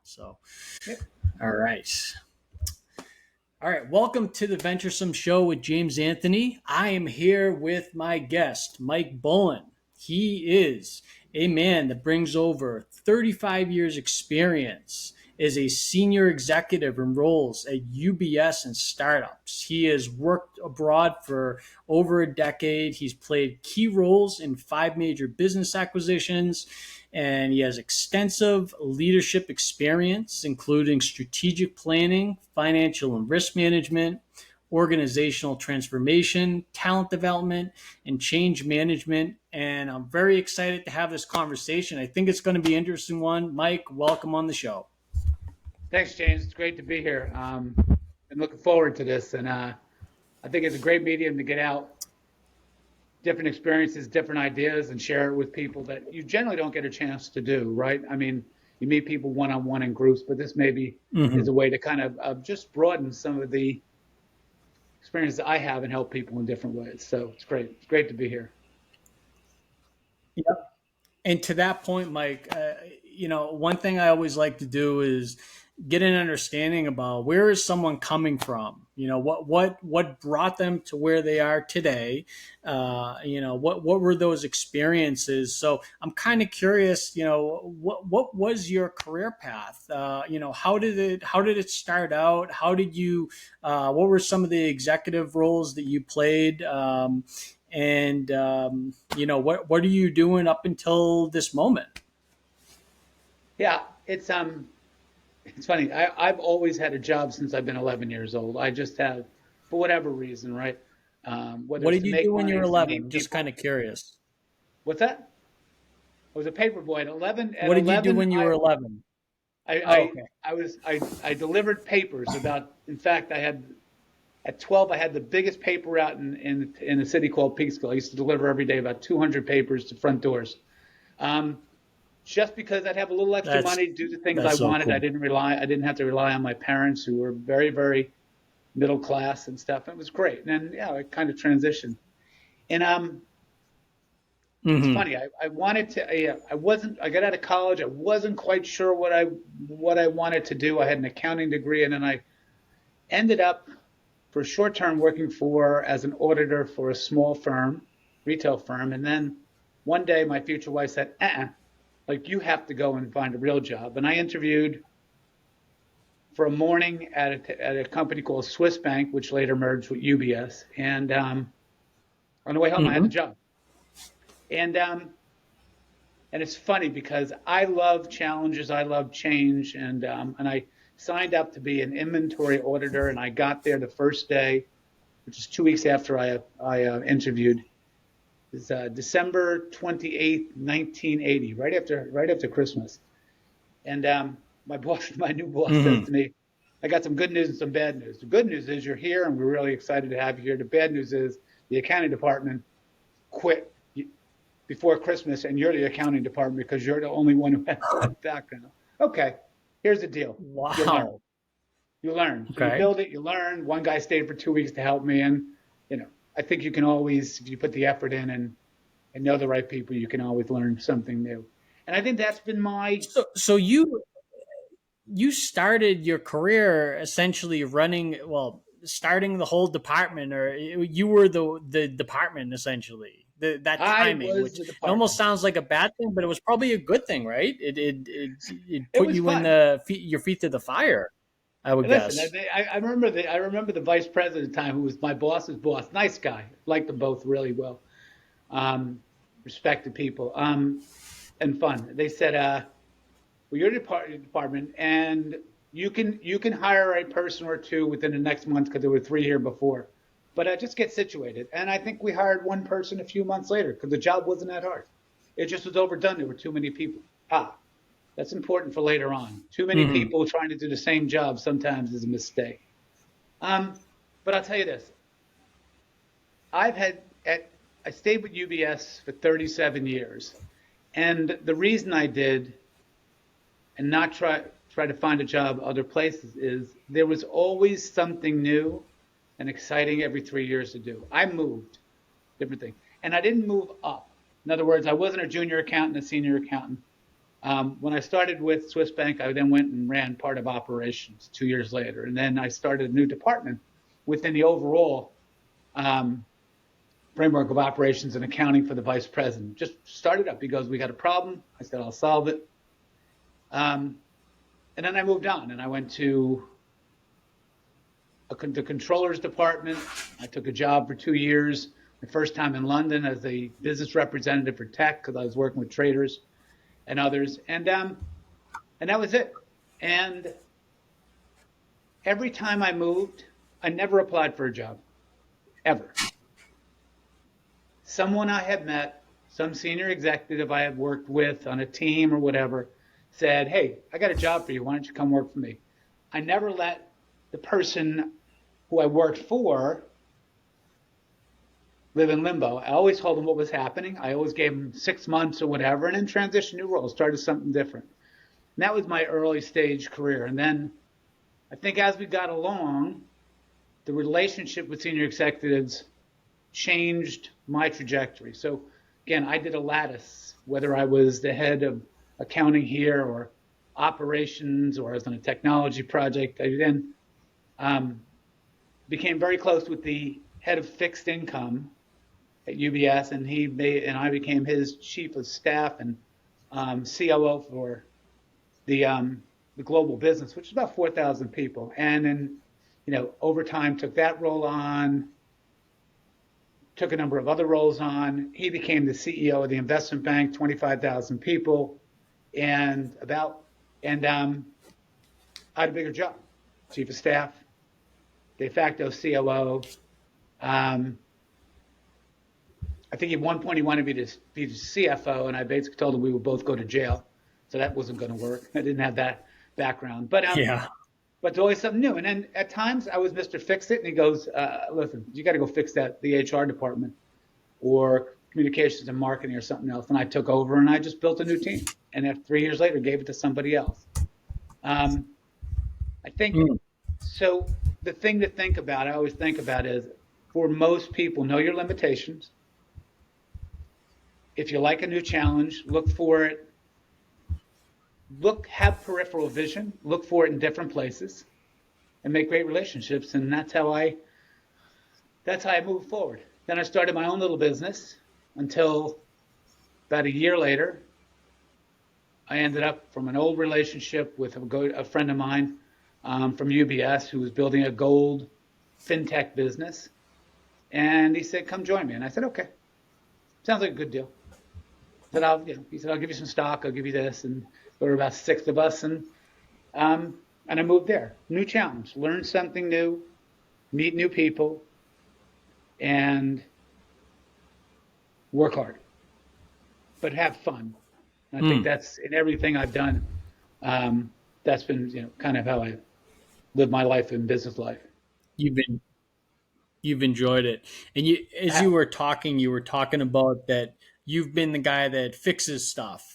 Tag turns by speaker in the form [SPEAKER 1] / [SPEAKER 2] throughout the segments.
[SPEAKER 1] So,
[SPEAKER 2] Yep.
[SPEAKER 1] all right. All right. Welcome to the Venturesome Show with James Anthony. I am here with my guest, Mike Bolin. He is a man that brings over 35 years experience as a senior executive in roles at UBS and startups. He has worked abroad for over a decade. He's played key roles in 5 major business acquisitions, and he has extensive leadership experience, including strategic planning, financial and risk management, organizational transformation, talent development, and change management. And I'm very excited to have this conversation. I think it's going to be an interesting one. Mike, welcome on the show.
[SPEAKER 2] Thanks, James. It's great to be here. I'm looking forward to this, and I think it's a great medium to get out different experiences, different ideas, and share it with people that you generally don't get a chance to do, right? I mean, you meet people one-on-one in groups, but this maybe is a way to kind of just broaden some of the experiences I have and help people in different ways. So it's great. It's great to be here.
[SPEAKER 1] Yep. And to that point, Mike, one thing I always like to do is get an understanding about where is someone coming from. What brought them to where they are today. What were those experiences? So I'm kind of curious. What was your career path? How did it start out? How did you? What were some of the executive roles that you played? What are you doing up until this moment?
[SPEAKER 2] Yeah, it's funny. I've always had a job since I've been 11 years old. I just have, for whatever reason, right?
[SPEAKER 1] What did you do when you were 11? I'm just kind of curious.
[SPEAKER 2] What's that? I was a paper boy at 11.
[SPEAKER 1] What did you do when you were 11?
[SPEAKER 2] I delivered papers in fact, at 12, I had the biggest paper route in a city called Peekskill. I used to deliver every day about 200 papers to front doors. Just because I'd have a little extra money to do the things I wanted. Cool. I didn't have to rely on my parents, who were very, very middle class and stuff. It was great. And then, I kind of transitioned. And it's funny. I wanted to. I got out of college. I wasn't quite sure what I wanted to do. I had an accounting degree, and then I ended up for a short term working as an auditor for a small firm, retail firm. And then one day, my future wife said, you have to go and find a real job. And I interviewed for a morning at a company called Swiss Bank, which later merged with UBS. And on the way home, I had the job. And it's funny because I love challenges, I love change, and I signed up to be an inventory auditor, and I got there the first day, which is 2 weeks after I interviewed. It's December 28th, 1980, right after Christmas. And my new boss says to me, I got some good news and some bad news. The good news is you're here, and we're really excited to have you here. The bad news is the accounting department quit before Christmas, and you're the accounting department because you're the only one who has that background. Okay, here's the deal.
[SPEAKER 1] Wow.
[SPEAKER 2] You learn. So
[SPEAKER 1] okay.
[SPEAKER 2] You build it, you learn. One guy stayed for 2 weeks to help me, and I think you can always, if you put the effort in and know the right people, you can always learn something new. And I think that's been my.
[SPEAKER 1] So you started your career essentially starting the whole department, or you were the department essentially. That timing, which it almost sounds like a bad thing, but it was probably a good thing, right? It put you fun. Your feet to the fire. I would guess.
[SPEAKER 2] I remember the vice president at the time, who was my boss's boss. Nice guy. Liked them both really well. Respected people. And fun. They said, well, you're the department, and you can hire a person or two within the next month, because there were 3 here before. But just get situated. And I think we hired one person a few months later because the job wasn't that hard. It just was overdone. There were too many people. That's important for later on. Too many people trying to do the same job sometimes is a mistake. But I'll tell you this. I stayed with UBS for 37 years. And the reason I did and not try to find a job other places is there was always something new and exciting every 3 years to do. I moved, different thing. And I didn't move up. In other words, I wasn't a junior accountant, a senior accountant. When I started with Swiss Bank, I then went and ran part of operations 2 years later. And then I started a new department within the overall framework of operations and accounting for the vice president. Just started up. He goes, we got a problem. I said, I'll solve it. And then I moved on and I went to the controller's department. I took a job for 2 years, my first time in London as a business representative for tech because I was working with traders and others. And that was it. And every time I moved, I never applied for a job, ever. Someone I had met, some senior executive I had worked with on a team or whatever, said, hey, I got a job for you. Why don't you come work for me? I never let the person who I worked for live in limbo. I always told them what was happening. I always gave them 6 months or whatever, and then transitioned new roles, started something different. And that was my early stage career. And then I think as we got along, the relationship with senior executives changed my trajectory. So again, I did a lattice, whether I was the head of accounting here or operations or I was on a technology project. I then became very close with the head of fixed income at UBS, and I became his chief of staff and COO for the global business, which is about 4,000 people. And then, over time, took that role on, took a number of other roles on. He became the CEO of the investment bank, 25,000 people, and I had a bigger job, chief of staff, de facto COO. I think at one point he wanted me to be the CFO, and I basically told him we would both go to jail, so that wasn't going to work. I didn't have that background, but it's always something new. And then at times I was Mr. Fix It, and he goes, "Listen, you got to go fix the HR department, or communications and marketing, or something else." And I took over, and I just built a new team, and after 3 years later, gave it to somebody else. I think so. The thing to think about, I always think about, is for most people, know your limitations. If you like a new challenge, look for it. Have peripheral vision, look for it in different places, and make great relationships. And that's how I moved forward. Then I started my own little business until about a year later, I ended up from an old relationship with a friend of mine from UBS who was building a gold fintech business. And he said, come join me. And I said, okay, sounds like a good deal. He said, I'll give you some stock. I'll give you this. And there were about 6 of us. And I moved there. New challenge, learn something new, meet new people, and work hard, but have fun. And I think that's in everything I've done. That's been, kind of how I live my life in business life.
[SPEAKER 1] You've enjoyed it. And you were talking about that you've been the guy that fixes stuff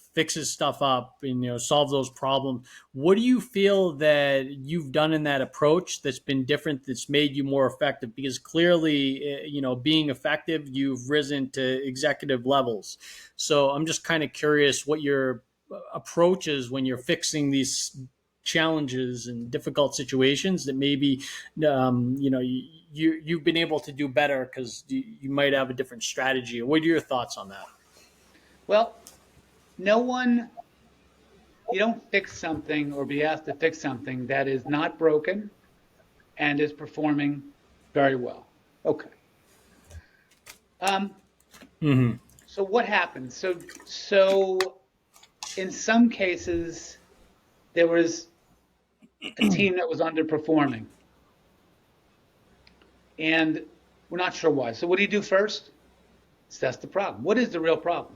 [SPEAKER 1] up and, solve those problems. What do you feel that you've done in that approach that's been different, that's made you more effective? Because clearly, being effective, you've risen to executive levels. So I'm just kind of curious what your approach is when you're fixing these challenges and difficult situations that maybe, you've been able to do better because you might have a different strategy. What are your thoughts on that?
[SPEAKER 2] Well, you don't fix something or be asked to fix something that is not broken and is performing very well. Okay. So what happens? So in some cases, there was a team that was underperforming. And we're not sure why. So what do you do first? Assess the problem. What is the real problem?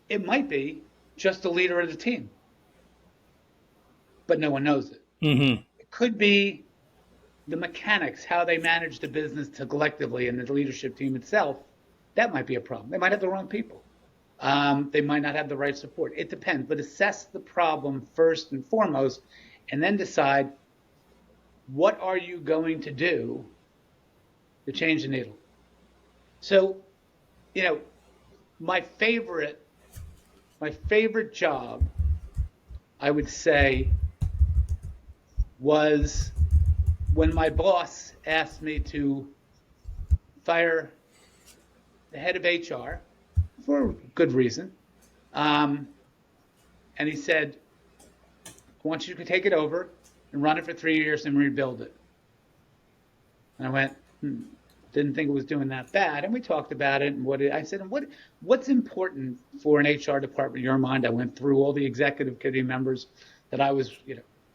[SPEAKER 2] It might be just the leader of the team, but no one knows it. It could be the mechanics, how they manage the business collectively, and the leadership team itself. That might be a problem. They might have the wrong people. They might not have the right support. It depends, but assess the problem first and foremost, and then decide, what are you going to do to change the needle? So, my favorite my favorite job, I would say, was when my boss asked me to fire the head of HR for good reason. And he said, I want you to take it over and run it for 3 years and rebuild it. And I went, didn't think it was doing that bad. And we talked about it. And I said, what's important for an HR department in your mind? I went through all the executive committee members that I was,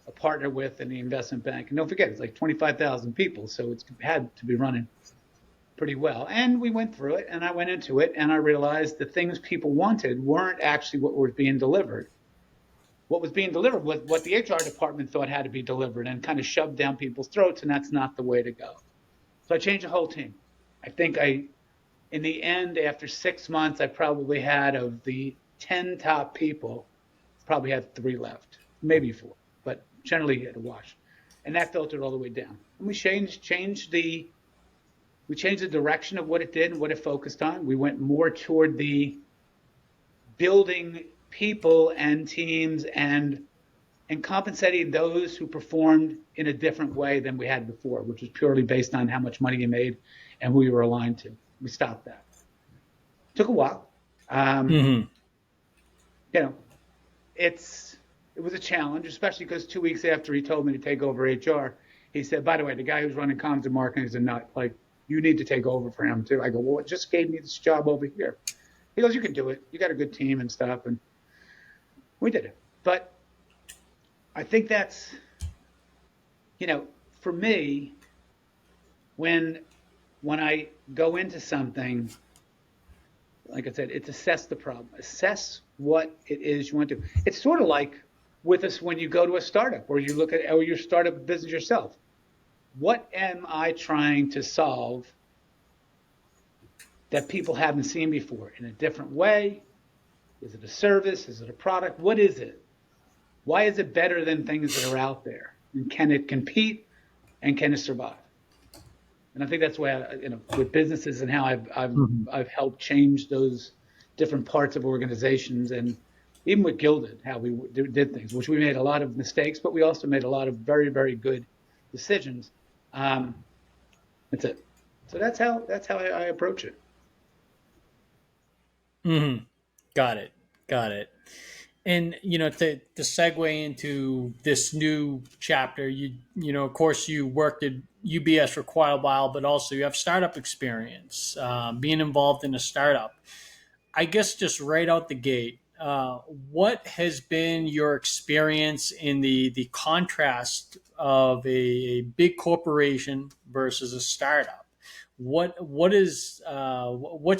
[SPEAKER 2] a partner with in the investment bank. And don't forget, it's like 25,000 people. So it's had to be running pretty well. And we went through it and I went into it and I realized the things people wanted weren't actually what was being delivered. What was being delivered was what the HR department thought had to be delivered and kind of shoved down people's throats. And that's not the way to go. So I changed the whole team. I think in the end, after 6 months, I probably had, of the 10 top people, probably had 3 left, maybe 4, but generally had a wash. And that filtered all the way down. And we changed the direction of what it did and what it focused on. We went more toward the building people and teams and compensating those who performed in a different way than we had before, which was purely based on how much money you made and who you were aligned to. We stopped that. Took a while. It was a challenge, especially because 2 weeks after he told me to take over HR, he said, by the way, the guy who's running comms and marketing is a nut. Like, you need to take over for him too. I go, well, it just gave me this job over here. He goes, you can do it. You got a good team and stuff. And we did it. But I think that's, for me, when I go into something, like I said, it's assess the problem, assess what it is you want to do. It's sort of like with us when you go to a startup or you look at or you start a business yourself. What am I trying to solve that people haven't seen before in a different way? Is it a service? Is it a product? What is it? Why is it better than things that are out there? And can it compete and can it survive? And I think that's why, with businesses and how I've helped change those different parts of organizations, and even with Gilded, how we did things, which we made a lot of mistakes, but we also made a lot of very, very good decisions. That's it. So that's how I approach it.
[SPEAKER 1] Mm-hmm. Got it. And, to segue into this new chapter, of course, you worked at UBS for quite a while, but also you have startup experience, being involved in a startup. I guess just right out the gate, what has been your experience in the contrast of a big corporation versus a startup? What's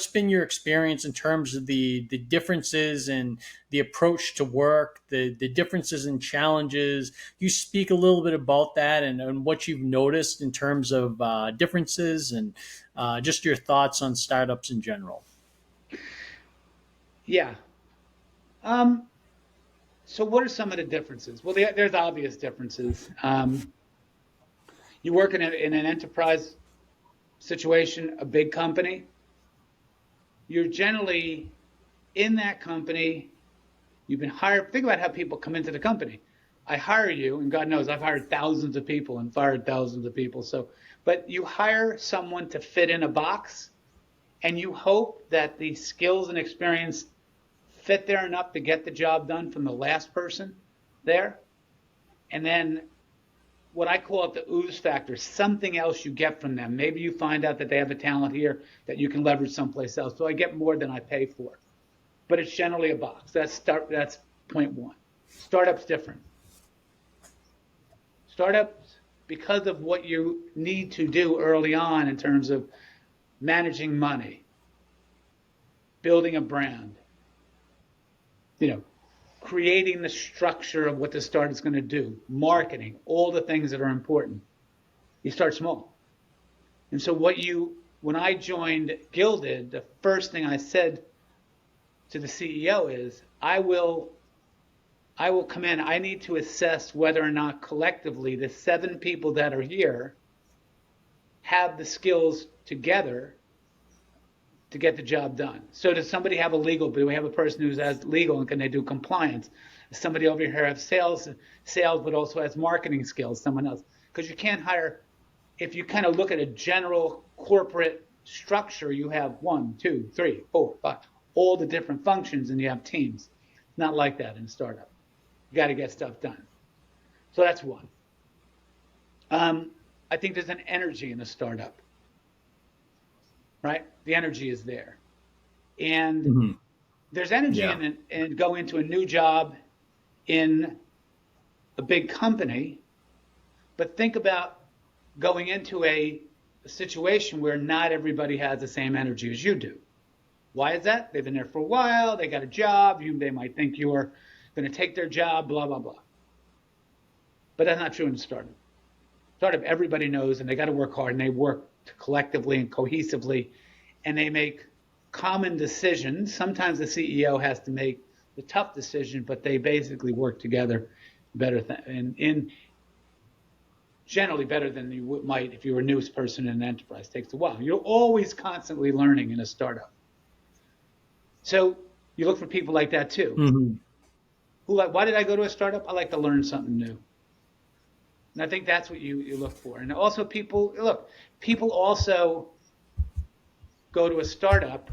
[SPEAKER 1] been your experience in terms of the differences in the approach to work, the differences in challenges? You speak a little bit about that and what you've noticed in terms of differences and just your thoughts on startups in general.
[SPEAKER 2] Yeah. So what are some of the differences? Well, there's obvious differences. You work in an enterprise situation, a big company, you're generally in that company, you've been hired. Think about how people come into the company. I hire you, and God knows I've hired thousands of people and fired thousands of people. But you hire someone to fit in a box, and you hope that the skills and experience fit there enough to get the job done from the last person there. And then what I call it the ooze factor, something else you get from them. Maybe you find out that they have a talent here that you can leverage someplace else. So I get more than I pay for. But it's generally a box. That's point one. Startup's different. Startups, because of what you need to do early on in terms of managing money, building a brand, creating the structure of what the startup is going to do, marketing, all the things that are important. You start small. And so when I joined Gilded, the first thing I said to the CEO is, I will come in. I need to assess whether or not collectively the 7 people that are here have the skills together to get the job done. So does somebody have a legal? Do we have a person who has legal and can they do compliance? Does somebody over here have sales, but also has marketing skills? Someone else, because you can't hire. If you kind of look at a general corporate structure, you have 1, 2, 3, 4, 5, all the different functions, and you have teams. Not like that in a startup. You got to get stuff done. So that's one. I think there's an energy in a startup, right? The energy is there. And there's energy in going into a new job in a big company, but think about going into a situation where not everybody has the same energy as you do. Why is that? They've been there for a while, they got a job, they might think you're going to take their job, blah, blah, blah. But that's not true in a startup. Startup, everybody knows, and they got to work hard, and they work collectively and cohesively, and they make common decisions. Sometimes the CEO has to make the tough decision, but they basically work together better in generally better than you might if you were a newest person in an enterprise. It takes a while. You're always constantly learning in a startup. So you look for people like that too. Why did I go to a startup? I like to learn something new. And I think that's what you look for. And also people also go to a startup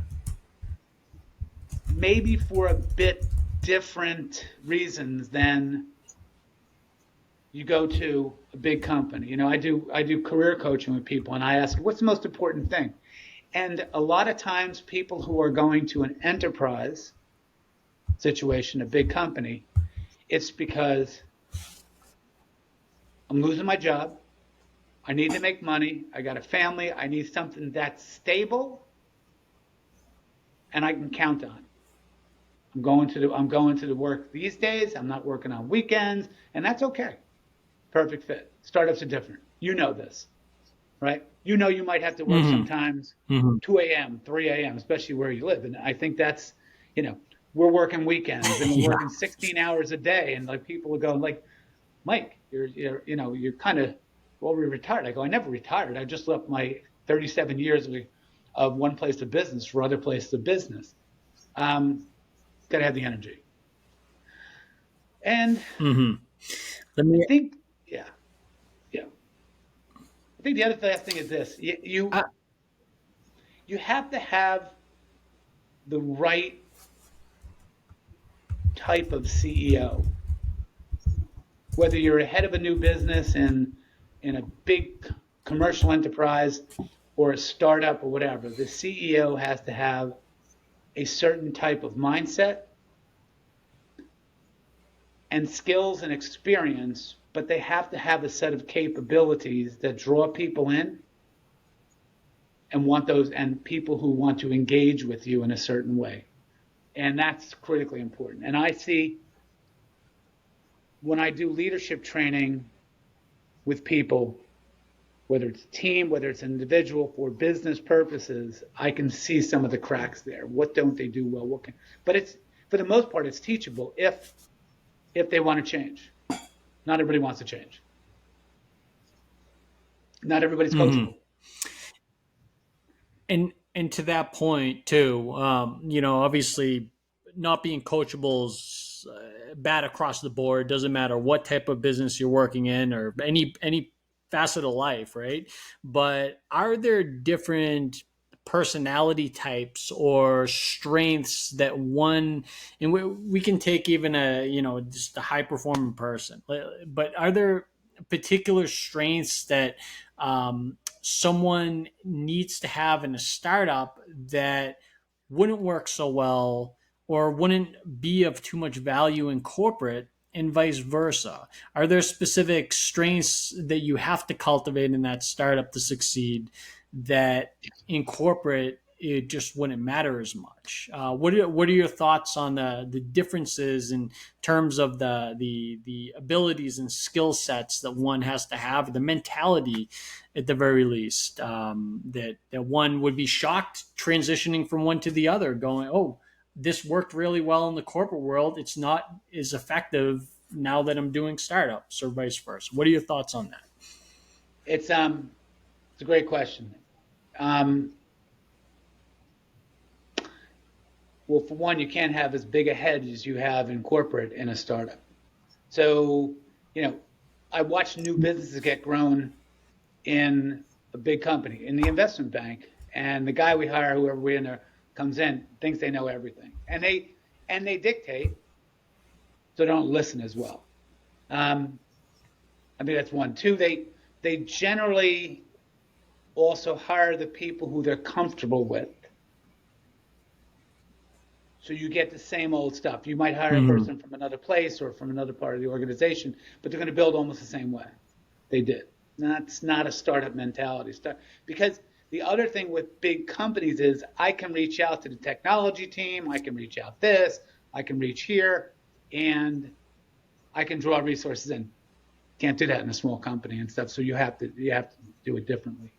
[SPEAKER 2] maybe for a bit different reasons than you go to a big company. I do career coaching with people, and I ask, what's the most important thing? And a lot of times people who are going to an enterprise situation, a big company, it's because I'm losing my job. I need to make money. I got a family. I need something that's stable and I can count on. I'm going to the work these days. I'm not working on weekends, and that's okay. Perfect fit. Startups are different. You know this, right? You might have to work sometimes 2 a.m., 3 a.m., especially where you live. And I think that's, we're working weekends and we're working 16 hours a day. And like people are going like, Mike, you're kind of, well, we're retired. I go, I never retired. I just left my 37 years of one place of business for other places of business. Got to have the energy. And I think, I think the other last thing is this: you have to have the right type of CEO. Whether you're a head of a new business in a big commercial enterprise or a startup or whatever, the CEO has to have a certain type of mindset and skills and experience, but they have to have a set of capabilities that draw people in and people who want to engage with you in a certain way. And that's critically important. And I see when I do leadership training with people, whether it's a team, whether it's an individual, for business purposes, I can see some of the cracks there. What don't they do well? But it's, for the most part, it's teachable if they want to change. Not everybody wants to change. Not everybody's coachable.
[SPEAKER 1] And to that point too, obviously not being coachable is bad across the board. Doesn't matter what type of business you're working in or any facet of life, right? But are there different personality types or strengths that one, and we can take even just a high performing person, but are there particular strengths that someone needs to have in a startup that wouldn't work so well or wouldn't be of too much value in corporate, and vice versa? Are there specific strengths that you have to cultivate in that startup to succeed that in corporate it just wouldn't matter as much? What are your thoughts on the differences in terms of the abilities and skill sets that one has to have, the mentality at the very least, that one would be shocked transitioning from one to the other, going, oh, this worked really well in the corporate world. It's not as effective now that I'm doing startups, or vice versa. What are your thoughts on that?
[SPEAKER 2] It's a great question. Well, for one, you can't have as big a head as you have in corporate in a startup. So, I watch new businesses get grown in a big company, in the investment bank, and the guy we hire, whoever we in there, comes in, thinks they know everything, and they dictate, so they don't listen as well. I think that's one. Two, they generally also hire the people who they're comfortable with. So you get the same old stuff. You might hire a person from another place or from another part of the organization, but they're going to build almost the same way they did. That's not a startup mentality. Because the other thing with big companies is I can reach out to the technology team, I can reach out this, I can reach here, and I can draw resources in. Can't do that in a small company and stuff. So you have to do it differently.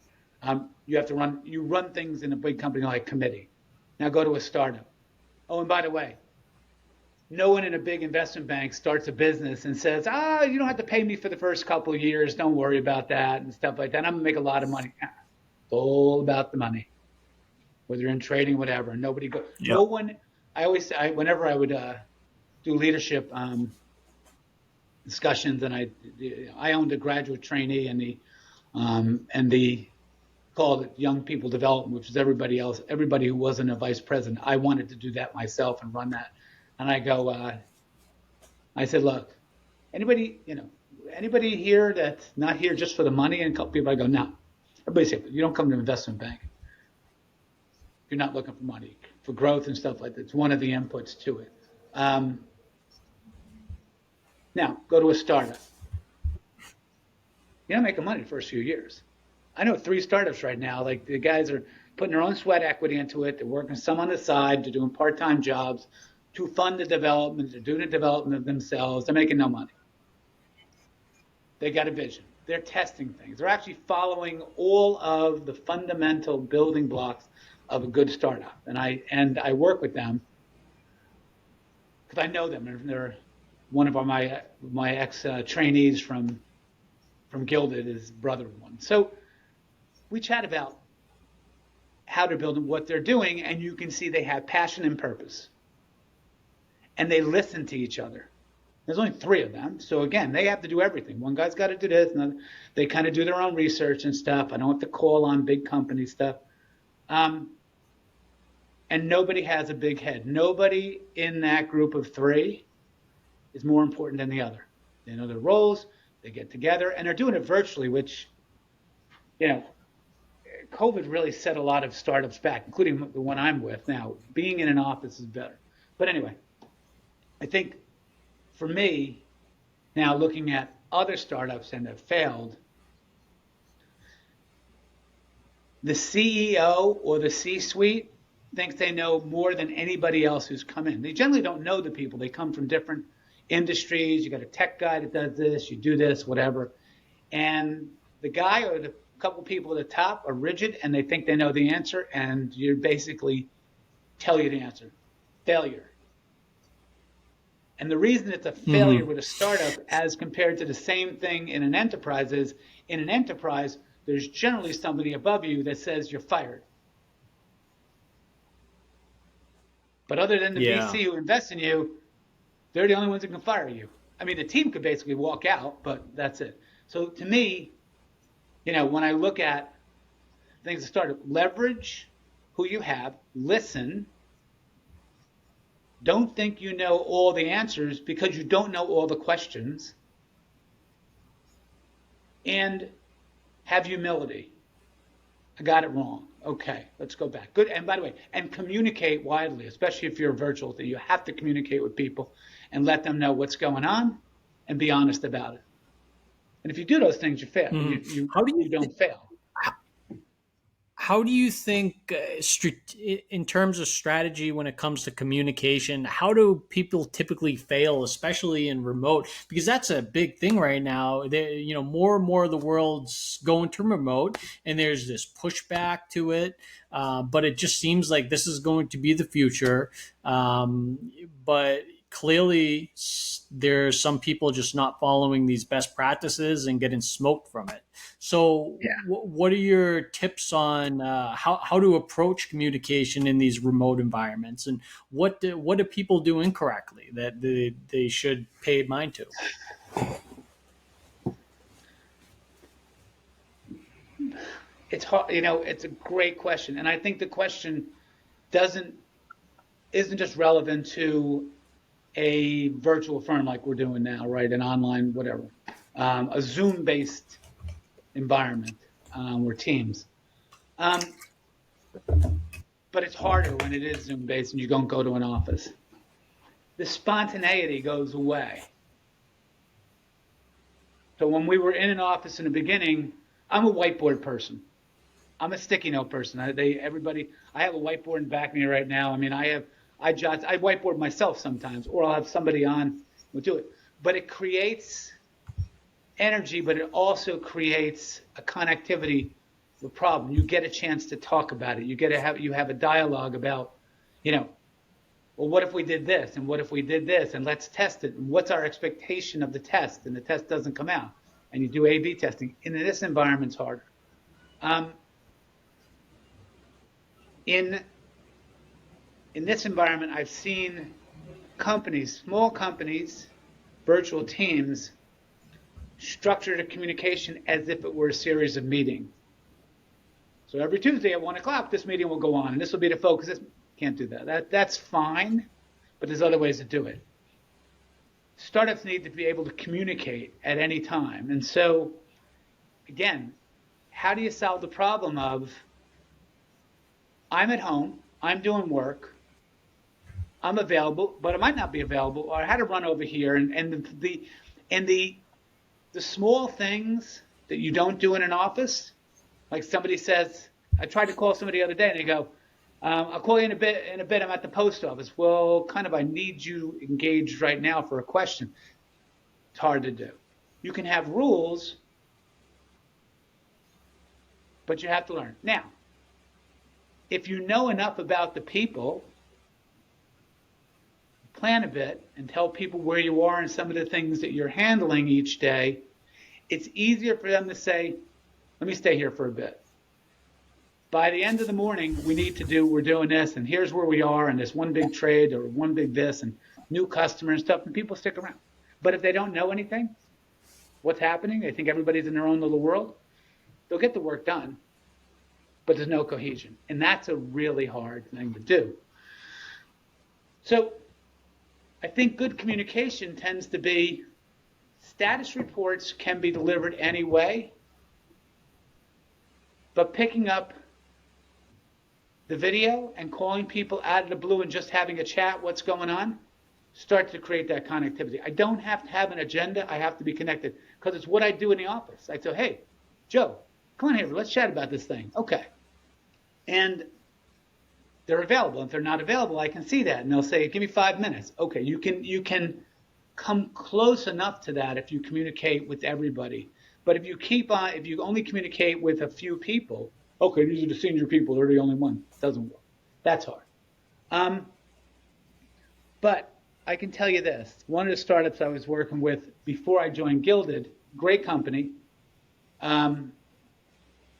[SPEAKER 2] You run things in a big company like committee. Now go to a startup. Oh, and by the way, no one in a big investment bank starts a business and says, you don't have to pay me for the first couple of years. Don't worry about that and stuff like that. I'm going to make a lot of money. It's all about the money, whether you're in trading, whatever. Nobody go. Yep. No one. Whenever I would do leadership discussions, and I owned a graduate trainee and the called it Young People Development, which is everybody who wasn't a vice president. I wanted to do that myself and run that. And I said, look, anybody here that's not here just for the money? And a couple people, I go, no. Everybody said, you don't come to an investment bank. You're not looking for money, for growth and stuff like that. It's one of the inputs to it. Now, go to a startup. You're not making money the first few years. I know 3 startups right now. Like the guys are putting their own sweat equity into it. They're working some on the side. They're doing part-time jobs to fund the development. They're doing the development of themselves. They're making no money. They got a vision. They're testing things. They're actually following all of the fundamental building blocks of a good startup. And I work with them because I know them. They're one of my ex trainees from Gilded, his brother one. So we chat about how they're building, what they're doing, and you can see they have passion and purpose. And they listen to each other. There's only 3 of them. So again, they have to do everything. One guy's got to do this, and they kind of do their own research and stuff. I don't have to call on big company stuff. And nobody has a big head. Nobody in that group of 3 is more important than the other. They know their roles, they get together, and they're doing it virtually, which, COVID really set a lot of startups back, including the one I'm with now. Being in an office is better. But anyway, I think for me, now looking at other startups and have failed, the CEO or the C-suite thinks they know more than anybody else who's come in. They generally don't know the people. They come from different industries. You got a tech guy that does this, you do this, whatever. And the guy or the couple people at the top are rigid and they think they know the answer, and you basically tell you the answer. Failure. And the reason it's a failure with a startup as compared to the same thing in an enterprise is, in an enterprise, there's generally somebody above you that says you're fired. But other than the VC who invests in you, they're the only ones who can fire you. I mean, the team could basically walk out, but that's it. So to me, when I look at things to start, leverage who you have, listen. Don't think you know all the answers because you don't know all the questions. And have humility. I got it wrong. Okay, let's go back. Good. And by the way, and communicate widely, especially if you're a virtual thing. You have to communicate with people and let them know what's going on and be honest about it. And if you do those things, you fail. You don't fail.
[SPEAKER 1] How do you think, in terms of strategy, when it comes to communication, how do people typically fail, especially in remote? Because that's a big thing right now. More and more of the world's going to remote, and there's this pushback to it. But it just seems like this is going to be the future. But clearly there's some people just not following these best practices and getting smoked from it. So
[SPEAKER 2] Yeah.
[SPEAKER 1] what are your tips on how to approach communication in these remote environments, and what do people do incorrectly that they should pay mind to?
[SPEAKER 2] It's hard, it's a great question. And I think the question isn't just relevant to a virtual firm like we're doing now, right? An online, whatever, a Zoom-based environment or Teams. But it's harder when it is Zoom-based and you don't go to an office. The spontaneity goes away. So when we were in an office in the beginning, I'm a whiteboard person. I'm a sticky note person. I have a whiteboard in back of me right now. I mean, I whiteboard myself sometimes, or I'll have somebody on who do it. But it creates energy, but it also creates a connectivity with a problem. You get a chance to talk about it. You have a dialogue about, well, what if we did this, and what if we did this, and let's test it. And what's our expectation of the test? And the test doesn't come out, and you do A/B testing. And in this environment, it's harder. In this environment, I've seen companies, small companies, virtual teams, structure the communication as if it were a series of meetings. So every Tuesday at 1 o'clock, this meeting will go on, and this will be the focus. Can't do that. That's fine, but there's other ways to do it. Startups need to be able to communicate at any time. And so, again, how do you solve the problem of, I'm at home, I'm doing work, I'm available, but I might not be available, or I had to run over here, and the small things that you don't do in an office, like somebody says, I tried to call somebody the other day, and they go, I'll call you in a bit, I'm at the post office. Well, I need you engaged right now for a question. It's hard to do. You can have rules, but you have to learn. Now, if you know enough about the people, plan a bit and tell people where you are and some of the things that you're handling each day, it's easier for them to say, let me stay here for a bit. By the end of the morning, we're doing this, and here's where we are, and this one big trade or one big this, and new customer and stuff, and people stick around. But if they don't know anything, what's happening, they think everybody's in their own little world, they'll get the work done, but there's no cohesion. And that's a really hard thing to do. So I think good communication tends to be, status reports can be delivered anyway, but picking up the video and calling people out of the blue and just having a chat, what's going on, starts to create that connectivity. I don't have to have an agenda. I have to be connected, because it's what I do in the office. I say, hey, Joe, come on here, let's chat about this thing. Okay. And they're available. If they're not available, I can see that. And they'll say, give me 5 minutes. Okay, you can come close enough to that if you communicate with everybody. But if you only communicate with a few people, okay, these are the senior people, they're the only one. It doesn't work. That's hard. But I can tell you this. One of the startups I was working with before I joined Gilded, great company.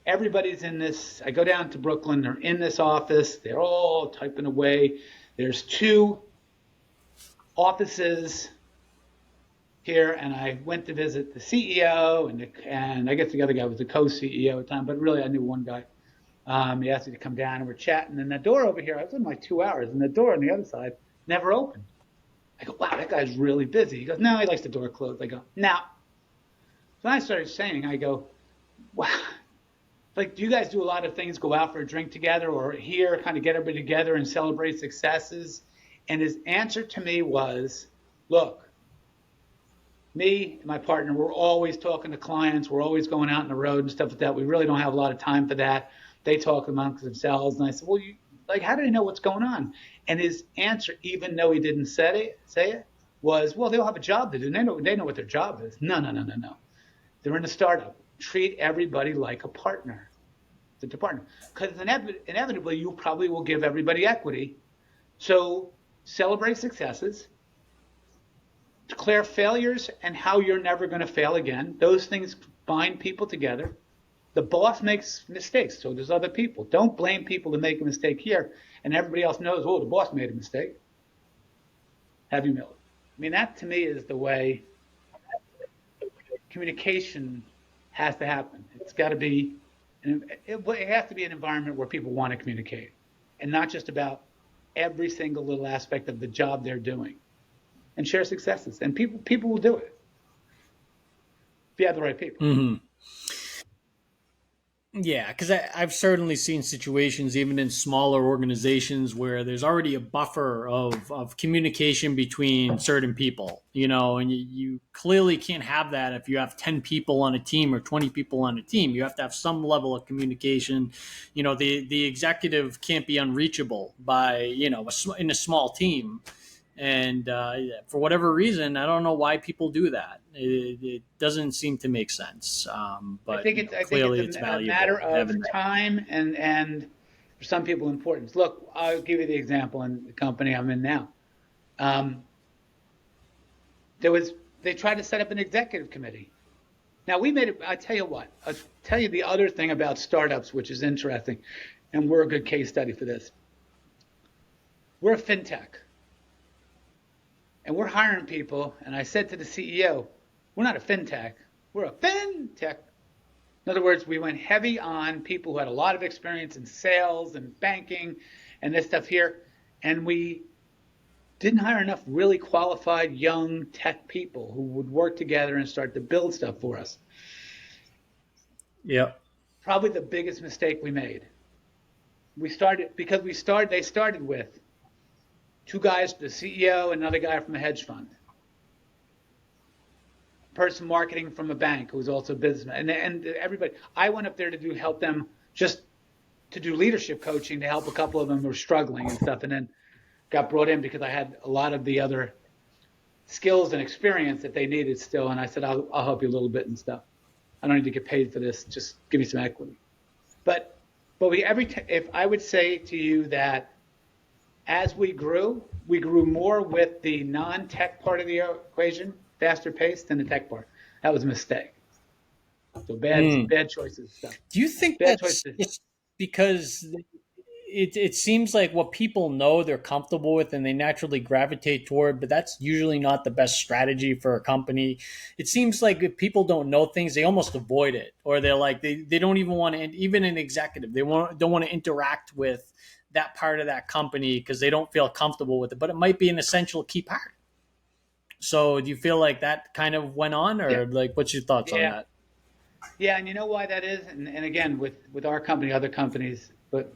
[SPEAKER 2] Everybody's in this. I go down to Brooklyn. They're in this office. They're all typing away. There's 2 offices here, and I went to visit the CEO, and I guess the other guy was the co-CEO at the time, but really I knew one guy. He asked me to come down, and we're chatting, and the door over here, I was in like 2 hours, and the door on the other side never opened. I go, wow, that guy's really busy. He goes, no, he likes the door closed. I go, now. So I started saying, I go, wow. Like, do you guys do a lot of things, go out for a drink together or here, kind of get everybody together and celebrate successes? And his answer to me was, look, me and my partner, we're always talking to clients. We're always going out on the road and stuff like that. We really don't have a lot of time for that. They talk amongst themselves. And I said, well, how do they know what's going on? And his answer, even though he didn't say it, was, well, they'll have a job to do. They know what their job is. No. They're in a startup. Treat everybody like a partner. It's a partner. Because inevitably, you probably will give everybody equity. So celebrate successes. declare failures and how you're never going to fail again. Those things bind people together. The boss makes mistakes, so does other people. Don't blame people to make a mistake here, and everybody else knows, oh, the boss made a mistake. Have humility. I mean, that to me is the way communication has to happen. It's got to be, it has to be an environment where people want to communicate, and not just about every single little aspect of the job they're doing, and share successes. And people will do it if you have the right people.
[SPEAKER 1] Mm-hmm. Yeah, because I've certainly seen situations, even in smaller organizations, where there's already a buffer of communication between certain people, and you clearly can't have that if you have 10 people on a team or 20 people on a team. You have to have some level of communication. The executive can't be unreachable by, in a small team. And for whatever reason, I don't know why people do that. It doesn't seem to make sense. But
[SPEAKER 2] I think it's
[SPEAKER 1] clearly
[SPEAKER 2] a
[SPEAKER 1] valuable.
[SPEAKER 2] matter of time and for some people importance. Look, I'll give you the example in the company I'm in now. They tried to set up an executive committee. Now we made it. I tell you what. I'll tell you the other thing about startups, which is interesting, and we're a good case study for this. We're a fintech. And we're hiring people, and I said to the CEO, we're not a fintech, we're a fintech. In other words, we went heavy on people who had a lot of experience in sales and banking and this stuff here, and we didn't hire enough really qualified young tech people who would work together and start to build stuff for us.
[SPEAKER 1] Yeah.
[SPEAKER 2] Probably the biggest mistake we made. They started with two guys, the CEO, another guy from a hedge fund, person marketing from a bank who was also a businessman, and everybody. I went up there to help them just to do leadership coaching to help a couple of them who were struggling and stuff, and then got brought in because I had a lot of the other skills and experience that they needed still, and I said, I'll help you a little bit and stuff. I don't need to get paid for this. Just give me some equity. But if I would say to you that as we grew more with the non-tech part of the equation, faster paced, than the tech part. That was a mistake. So bad choices. Stuff.
[SPEAKER 1] Do you think that's just because it seems like what people know they're comfortable with and they naturally gravitate toward, but that's usually not the best strategy for a company. It seems like if people don't know things, they almost avoid it, or they're like they don't even want to. Even an executive, don't want to interact with that part of that company because they don't feel comfortable with it, but it might be an essential key part. So do you feel like that kind of went on, or what's your thoughts on that?
[SPEAKER 2] Yeah. And you know why that is? And again, with our company, other companies, but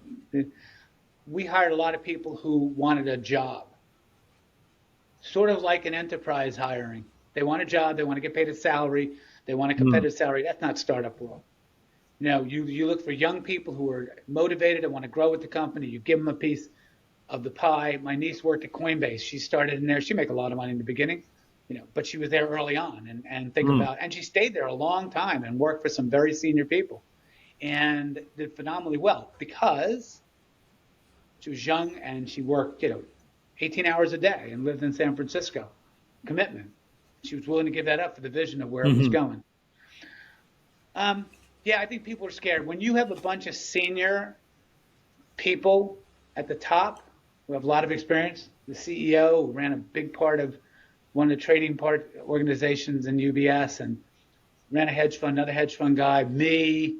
[SPEAKER 2] we hired a lot of people who wanted a job, sort of like an enterprise hiring. They want a job. They want to get paid a salary. They want a competitive salary. That's not startup world. You look for young people who are motivated and want to grow with the company. You give them a piece of the pie. My niece worked at Coinbase. She started in there. She made a lot of money in the beginning, but she was there early on and she stayed there a long time and worked for some very senior people and did phenomenally well because she was young and she worked, 18 hours a day and lived in San Francisco. Commitment. She was willing to give that up for the vision of where it was going. Yeah, I think people are scared. When you have a bunch of senior people at the top who have a lot of experience, the CEO who ran a big part of one of the trading organizations in UBS and ran a hedge fund, another hedge fund guy, me.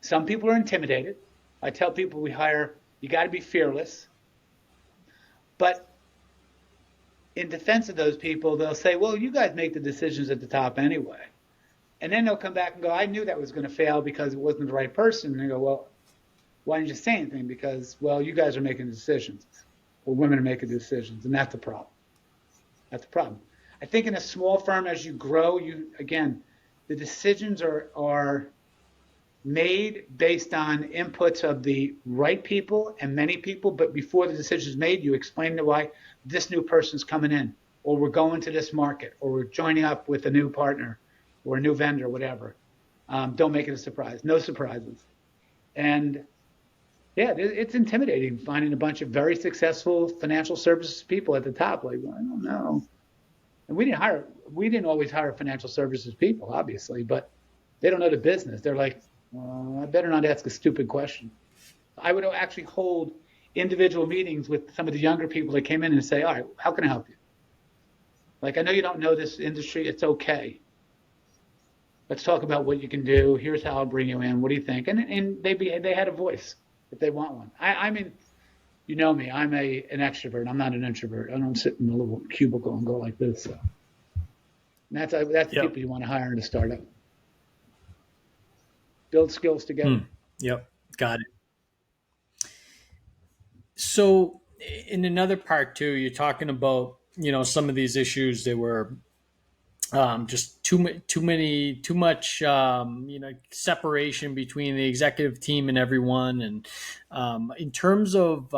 [SPEAKER 2] Some people are intimidated. I tell people we hire, you got to be fearless. But in defense of those people, they'll say, well, you guys make the decisions at the top anyway. And then they'll come back and go, I knew that was going to fail because it wasn't the right person. And they go, well, why didn't you say anything? Because, well, you guys are making decisions. Or women are making decisions. And that's the problem. That's the problem. I think in a small firm, as you grow, the decisions are made based on inputs of the right people and many people. But before the decision is made, you explain to why this new person's coming in, or we're going to this market, or we're joining up with a new partner or a new vendor, whatever. Don't make it a surprise. No surprises. And yeah, it's intimidating finding a bunch of very successful financial services people at the top. Like, well, I don't know. And we didn't always hire financial services people, obviously, but they don't know the business. They're like, I better not ask a stupid question. I would actually hold individual meetings with some of the younger people that came in and say, all right, how can I help you? Like, I know you don't know this industry. It's okay. Let's talk about what you can do. Here's how I'll bring you in. What do you think? And they had a voice if they want one. I mean, you know me. I'm an extrovert. I'm not an introvert. I don't sit in a little cubicle and go like this. So. And that's the people you want to hire in a startup. Build skills together.
[SPEAKER 1] Yep. Got it. So in another part too, you're talking about, some of these issues that were just too much, separation between the executive team and everyone. And in terms of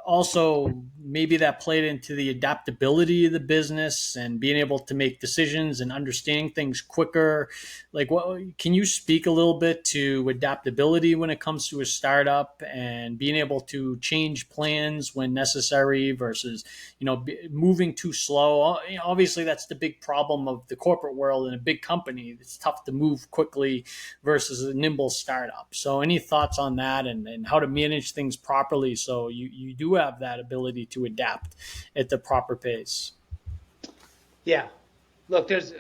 [SPEAKER 1] also maybe that played into the adaptability of the business and being able to make decisions and understanding things quicker. Like, what can you speak a little bit to adaptability when it comes to a startup and being able to change plans when necessary versus, moving too slow? Obviously, that's the big problem of the corporate world in a big company. It's tough to move quickly versus a nimble startup. So any thoughts on that and how to manage things properly so you do have that ability to adapt at the proper pace?
[SPEAKER 2] Yeah. Look, there's,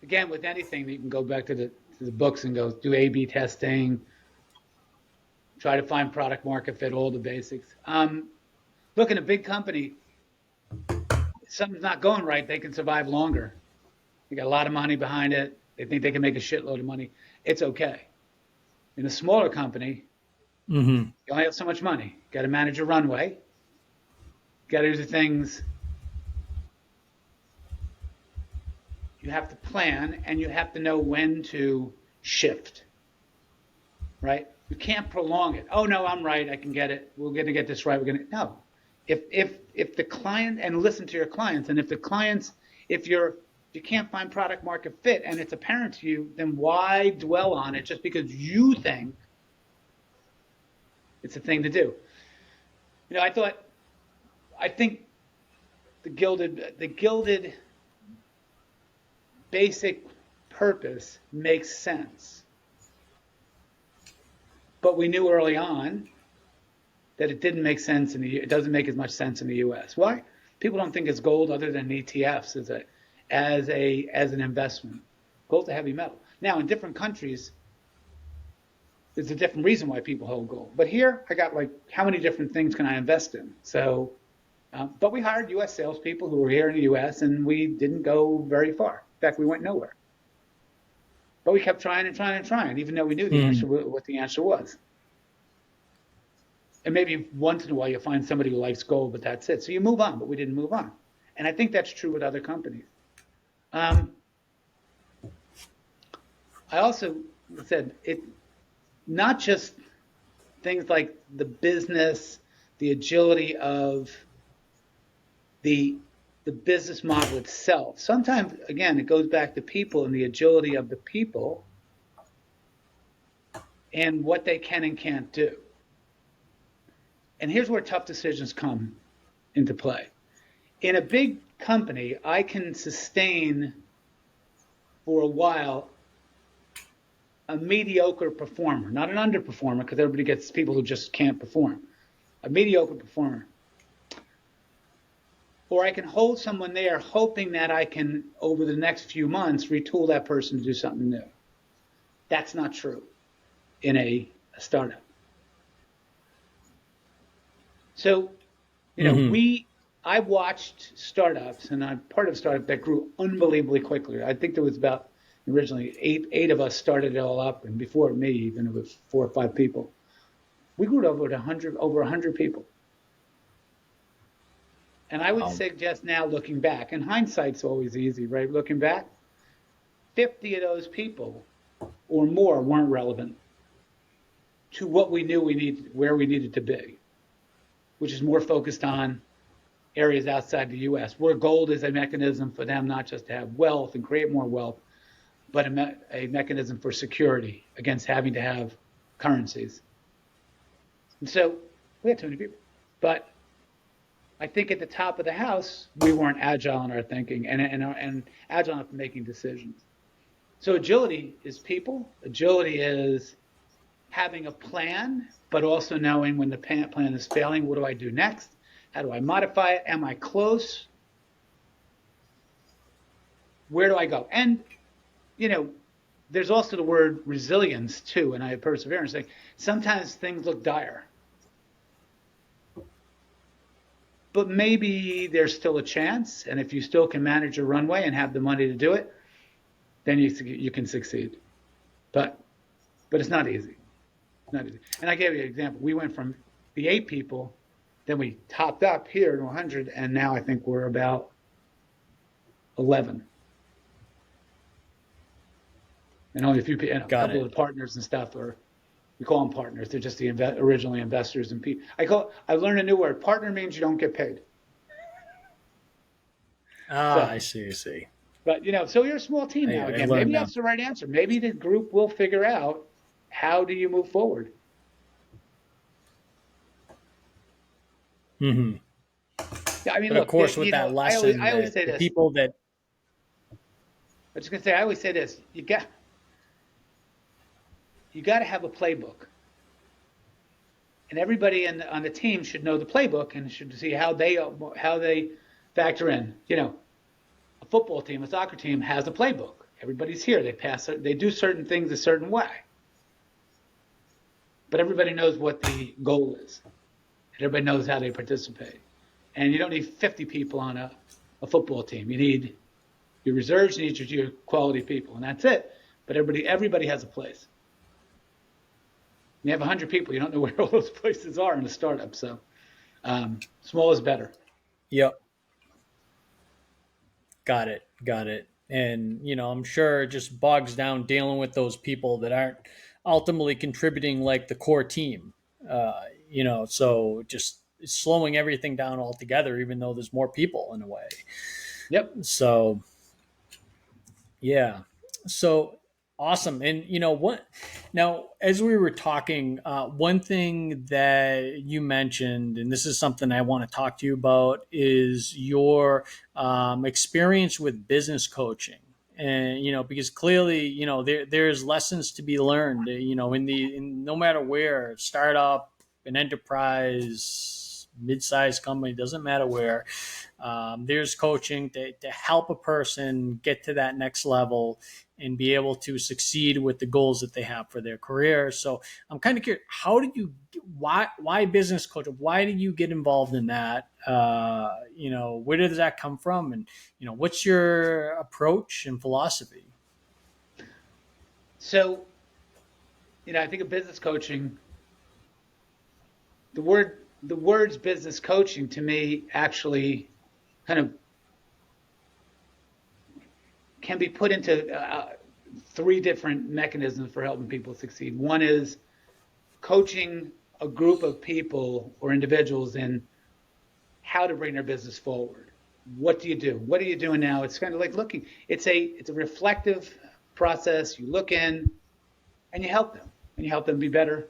[SPEAKER 2] again, with anything, you can go back to the books and go do A/B testing, try to find product market fit, all the basics. Look, in a big company, if something's not going right, they can survive longer. They got a lot of money behind it. They think they can make a shitload of money. It's okay. In a smaller company, you only have so much money. Got to manage a runway. Got to do the things. You have to plan, and you have to know when to shift, right? You can't prolong it. Oh, no, I'm right. I can get it. We're going to get this right. No. If the client, and listen to your clients, and if the clients, if you can't find product market fit and it's apparent to you, then why dwell on it just because you think it's a thing to do? I think the gilded basic purpose makes sense. But we knew early on that it didn't make sense it doesn't make as much sense in the US. Why? People don't think it's gold other than ETFs as an investment. Gold's a heavy metal. Now, in different countries, there's a different reason why people hold gold. But here, I got like, how many different things can I invest in? So, but we hired U.S. salespeople who were here in the U.S. and we didn't go very far. In fact, we went nowhere. But we kept trying and trying and trying, even though we knew the answer, what the answer was. And maybe once in a while you find somebody who likes gold, but that's it. So you move on, but we didn't move on. And I think that's true with other companies. I also said it, not just things like the business, the agility of the business model itself. Sometimes, again, it goes back to people and the agility of the people and what they can and can't do. And here's where tough decisions come into play. In a big company, I can sustain for a while a mediocre performer, not an underperformer, because everybody gets people who just can't perform. A mediocre performer. Or I can hold someone there hoping that I can, over the next few months, retool that person to do something new. That's not true in a startup. So, I watched startups, and I'm part of a startup that grew unbelievably quickly. I think there was about originally eight of us started it all up, and before me, even it was 4 or 5 people. We grew to over 100 people. And I would suggest now, looking back, and hindsight's always easy, right? Looking back, 50 of those people or more weren't relevant to what we knew we needed, where we needed to be, which is more focused on areas outside the U.S., where gold is a mechanism for them not just to have wealth and create more wealth, but a mechanism for security against having to have currencies. And so we had too many people. But I think at the top of the house, we weren't agile in our thinking and agile enough in making decisions. So agility is people. Agility is having a plan, but also knowing when the plan is failing, what do I do next? How do I modify it? Am I close? Where do I go? And, there's also the word resilience too, and I have perseverance. Like sometimes things look dire, but maybe there's still a chance. And if you still can manage your runway and have the money to do it, then you can succeed. But it's not easy. Not easy. And I gave you an example. We went from the 8 people, then we topped up here to 100, and now I think we're about 11. And only a few people, a couple of the partners and stuff, or we call them partners. They're just the originally investors and people. I learned a new word. Partner means you don't get paid.
[SPEAKER 1] I see.
[SPEAKER 2] But, so you're a small team now. Again, maybe that's the right answer. Maybe the group will figure out how do you move forward.
[SPEAKER 1] Mm-hmm.
[SPEAKER 2] Yeah, I mean,
[SPEAKER 1] but
[SPEAKER 2] look,
[SPEAKER 1] of course, with that lesson,
[SPEAKER 2] I always say this.
[SPEAKER 1] People that
[SPEAKER 2] I'm just gonna say, I always say this: you got to have a playbook, and everybody on the team should know the playbook and should see how they factor in. A football team, a soccer team has a playbook. Everybody's here. They do certain things a certain way, but everybody knows what the goal is. Everybody knows how they participate. And you don't need 50 people on a football team. You need your reserves, you need your quality people, and that's it. But everybody has a place. You have 100 people, you don't know where all those places are in a startup. So small is better.
[SPEAKER 1] Yep. Got it. And, I'm sure it just bogs down dealing with those people that aren't ultimately contributing like the core team. So just slowing everything down altogether, even though there's more people in a way.
[SPEAKER 2] Yep.
[SPEAKER 1] So, yeah. So awesome. And what, now, as we were talking, one thing that you mentioned, and this is something I want to talk to you about, is your experience with business coaching. And, because clearly, there's lessons to be learned, in no matter where, startup, an enterprise, mid-sized company, doesn't matter where, there's coaching to help a person get to that next level and be able to succeed with the goals that they have for their career. So I'm kind of curious, why business coach? Why did you get involved in that? Where does that come from? And, what's your approach and philosophy?
[SPEAKER 2] So, I think of business coaching, the words business coaching to me actually kind of can be put into 3 different mechanisms for helping people succeed. One is coaching a group of people or individuals in how to bring their business forward. What do you do? What are you doing now? It's kind of like looking. It's a reflective process. You look in and you help them be better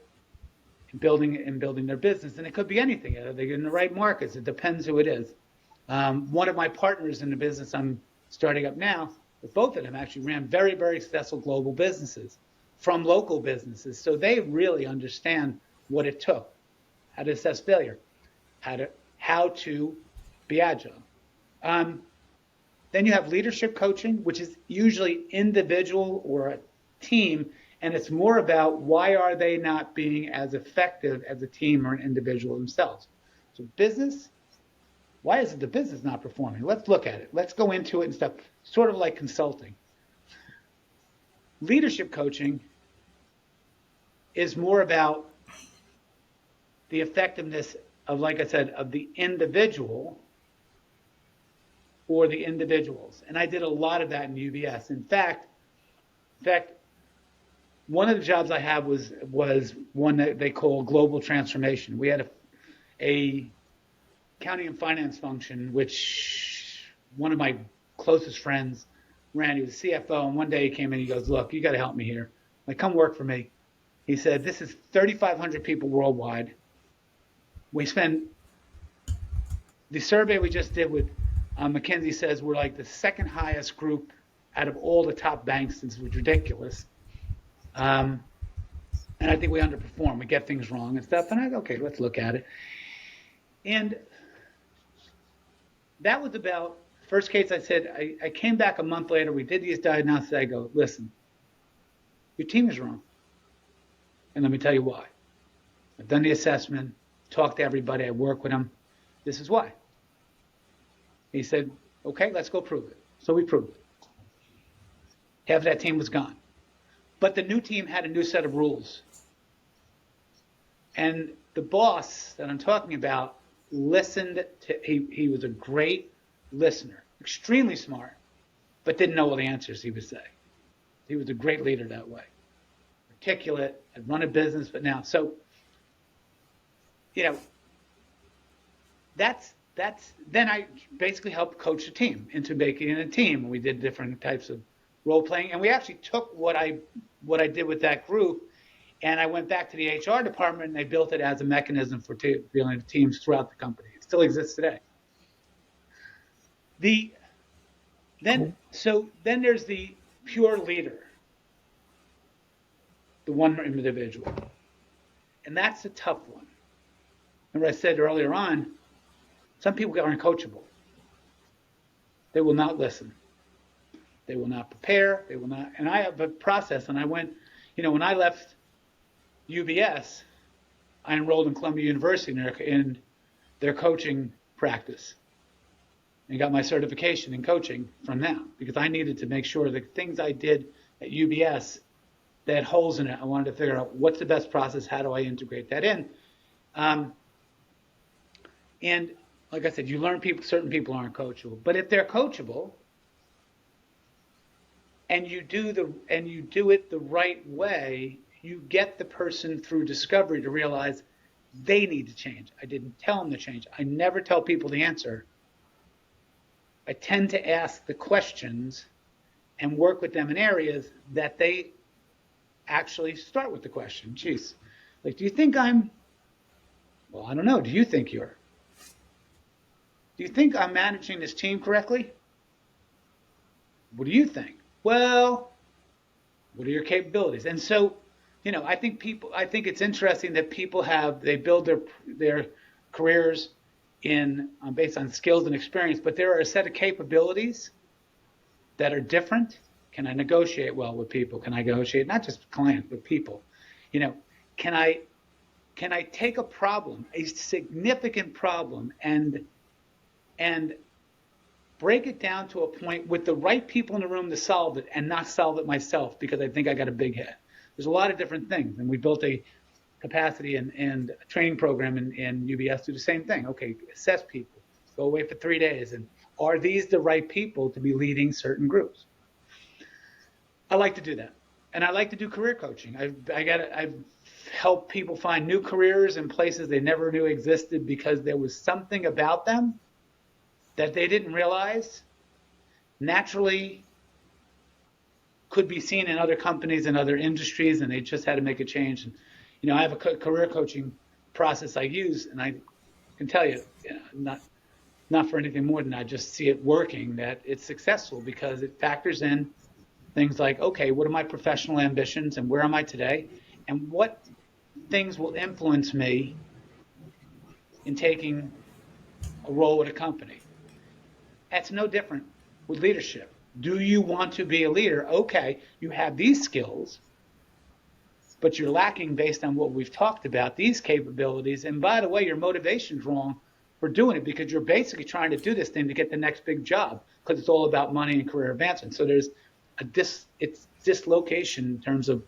[SPEAKER 2] in building their business. And it could be anything. Are they in the right markets? It depends who it is. One of my partners in the business I'm starting up now, with both of them actually ran very, very successful global businesses from local businesses. So they really understand what it took, how to assess failure, how to be agile. Then you have leadership coaching, which is usually individual or a team, and it's more about why are they not being as effective as a team or an individual themselves. So business, why is it the business not performing? Let's look at it. Let's go into it and stuff, sort of like consulting. Leadership coaching is more about the effectiveness of, like I said, of the individual or the individuals. And I did a lot of that in UBS. In fact, one of the jobs I had was one that they call global transformation. We had a accounting and finance function, which one of my closest friends ran. He was CFO, and one day he came in, he goes, look, you got to help me here. I'm like, come work for me. He said, this is 3,500 people worldwide. We spend the survey we just did with McKinsey says we're like the second highest group out of all the top banks. This was ridiculous. And I think we underperform. We get things wrong and stuff. And I go, okay, let's look at it. And that was about first case. I said, I came back a month later. We did these diagnoses. I go, listen, your team is wrong. And let me tell you why. I've done the assessment, talked to everybody. I work with them. This is why. He said, okay, let's go prove it. So we proved it. Half of that team was gone. But the new team had a new set of rules. And the boss that I'm talking about listened to, he was a great listener, extremely smart, but didn't know all the answers he would say. He was a great leader that way. Articulate, had run a business, but now, so, then I basically helped coach the team into making it a team. We did different types of role playing, and we actually took what I did with that group, and I went back to the HR department, and they built it as a mechanism for dealing with teams throughout the company. It still exists today. Then there's the pure leader, the one individual, and that's a tough one. Remember I said earlier on, some people aren't coachable. They will not listen. They will not prepare. They will not. And I have a process. And I went, when I left UBS, I enrolled in Columbia University in their coaching practice and got my certification in coaching from them because I needed to make sure the things I did at UBS, they had holes in it. I wanted to figure out what's the best process. How do I integrate that in? And like I said, you learn certain people aren't coachable, but if they're coachable and you do it the right way, you get the person through discovery to realize they need to change. I didn't tell them to change. I never tell people the answer. I tend to ask the questions and work with them in areas that they actually start with the question. Geez, like, do you think I'm, well, I don't know. Do you think you're? Do you think I'm managing this team correctly? What do you think? Well, what are your capabilities? And so, I think it's interesting that people they build their careers based on skills and experience, but there are a set of capabilities that are different. Can I negotiate well with people? Can I negotiate not just with clients, but people? Can I take a problem, a significant problem, and break it down to a point with the right people in the room to solve it and not solve it myself because I think I got a big head. There's a lot of different things. And we built a capacity and a training program in UBS to do the same thing. Okay, assess people, go away for 3 days. And are these the right people to be leading certain groups? I like to do that. And I like to do career coaching. I've helped people find new careers in places they never knew existed because there was something about them that they didn't realize naturally could be seen in other companies and other industries, and they just had to make a change. And, I have a career coaching process I use, and I can tell you, not for anything more than I just see it working, that it's successful because it factors in things like, okay, what are my professional ambitions and where am I today? And what things will influence me in taking a role at a company? That's no different with leadership. Do you want to be a leader? Okay, you have these skills, but you're lacking based on what we've talked about, these capabilities. And by the way, your motivation's wrong for doing it because you're basically trying to do this thing to get the next big job because it's all about money and career advancement. So there's it's dislocation in terms of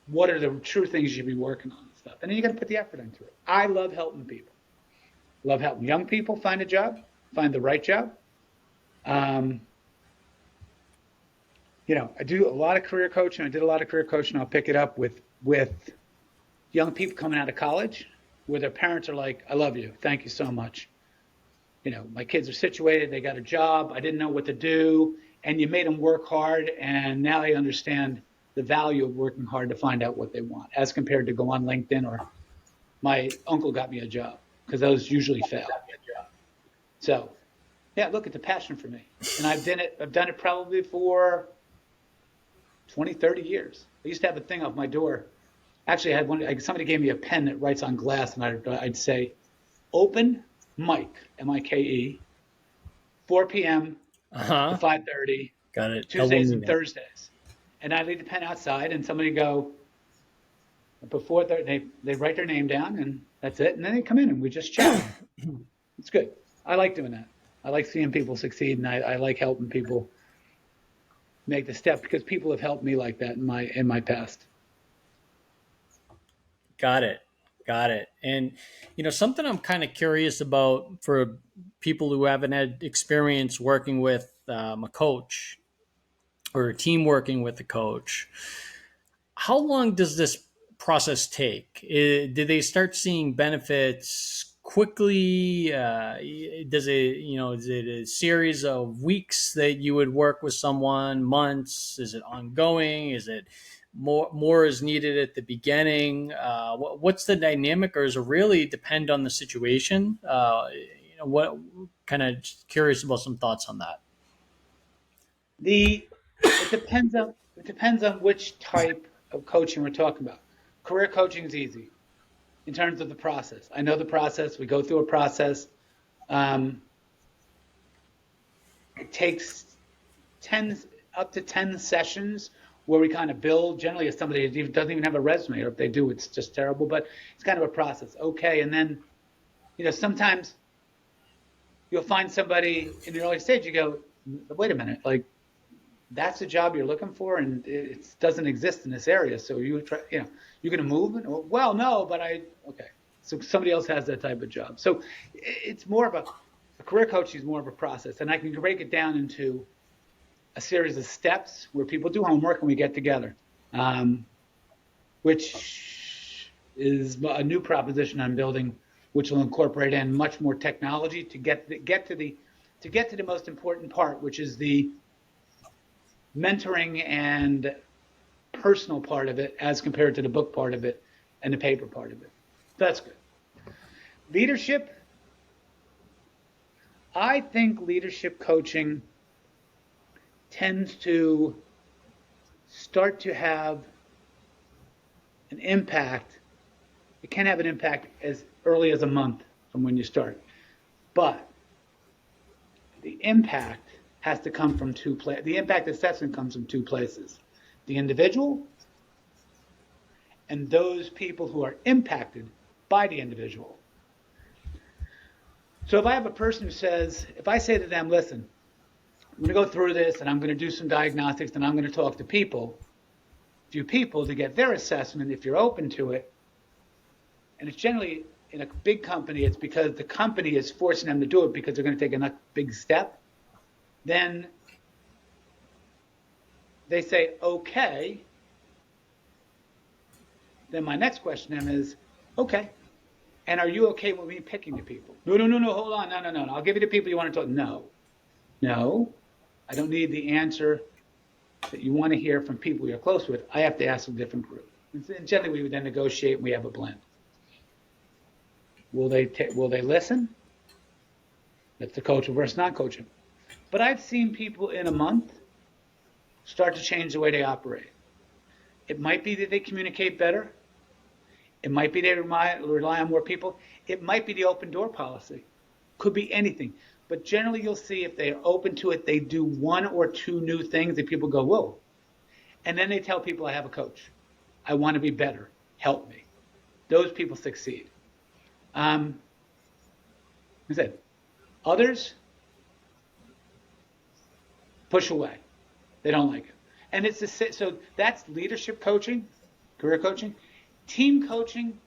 [SPEAKER 2] what are the true things you should be working on and stuff. And then you got to put the effort into it. I love helping people. Love helping young people find a job, find the right job. I do a lot of career coaching. I did a lot of career coaching. I'll pick it up with young people coming out of college where their parents are like, I love you. Thank you so much. My kids are situated. They got a job. I didn't know what to do. And you made them work hard. And now they understand the value of working hard to find out what they want as compared to go on LinkedIn or my uncle got me a job. because those usually fail. So, yeah, look, it's a passion for me. And I've done it probably for 20, 30 years. I used to have a thing off my door. Actually, I had one. Somebody gave me a pen that writes on glass, and I'd say, "Open Mike, M-I-K-E, 4 p.m. to 5:30,
[SPEAKER 1] Got it.
[SPEAKER 2] Tuesdays and Thursdays." And I leave the pen outside, and somebody go before they write their name down, and that's it. And then they come in, and we just chat. It's good. I like doing that. I like seeing people succeed, and I like helping people make the step because people have helped me like that in my past.
[SPEAKER 1] Got it. And, something I'm kind of curious about for people who haven't had experience working with a coach or a team working with a coach, how long does this process take? Do they start seeing benefits quickly? Is it a series of weeks that you would work with someone, months? Is it ongoing? Is it more is needed at the beginning? What's the dynamic, or does it really depend on the situation? What kind of curious about some thoughts on that.
[SPEAKER 2] It depends on which type of coaching we're talking about. Career coaching is easy in terms of the process. I know the process. We go through a process. It takes up to 10 sessions where we kind of build. Generally, if somebody doesn't even have a resume, or if they do, it's just terrible. But it's kind of a process. Okay, and then, sometimes you'll find somebody in the early stage. You go, wait a minute, like, that's the job you're looking for, and it doesn't exist in this area. So you're going to move? Well, no, but okay. So somebody else has that type of job. So it's more of a career coaching is more of a process, and I can break it down into a series of steps where people do homework and we get together, which is a new proposition I'm building, which will incorporate in much more technology to get to the most important part, which is the mentoring and personal part of it as compared to the book part of it and the paper part of it. That's good. Leadership. I think leadership coaching tends to start to have an impact. It can have an impact as early as a month from when you start. But the impact has to come from two places. The impact assessment comes from two places: the individual and those people who are impacted by the individual. So if I have a person who says, if I say to them, listen, I'm going to go through this and I'm going to do some diagnostics and I'm going to talk to a few people to get their assessment if you're open to it. And it's generally in a big company, it's because the company is forcing them to do it because they're going to take a big step. Then they say, okay. Then my next question to them is, okay, and are you okay with me picking the people? No, hold on, no. I'll give you the people you want to talk. No, I don't need the answer that you want to hear from people you're close with. I have to ask a different group. And generally, we would then negotiate and we have a blend. Will they listen? That's the coaching versus not coaching. But I've seen people in a month start to change the way they operate. It might be that they communicate better. It might be they rely on more people. It might be the open door policy. Could be anything. But generally you'll see if they're open to it, they do one or two new things that people go, whoa. And then they tell people, I have a coach. I want to be better. Help me. Those people succeed. I said, others push away. They don't like it. And so that's leadership coaching, career coaching. Team coaching,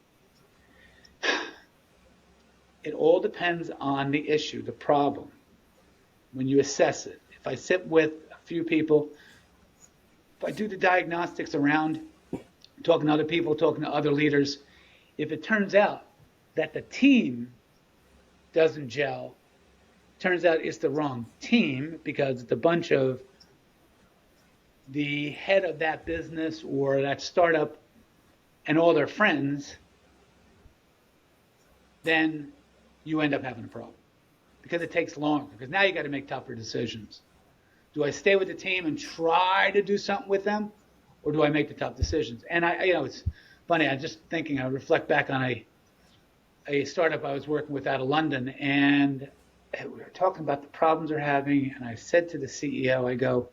[SPEAKER 2] it all depends on the issue, the problem, when you assess it. If I sit with a few people, if I do the diagnostics around, talking to other people, talking to other leaders, if it turns out that the team doesn't gel, turns out it's the wrong team because it's a bunch of the head of that business or that startup and all their friends, then you end up having a problem because it takes longer. Because now you got to make tougher decisions. Do I stay with the team and try to do something with them, or do I make the tough decisions? And it's funny. I'm just thinking. I reflect back on a startup I was working with out of London, and we were talking about the problems they're having. And I said to the CEO, I go,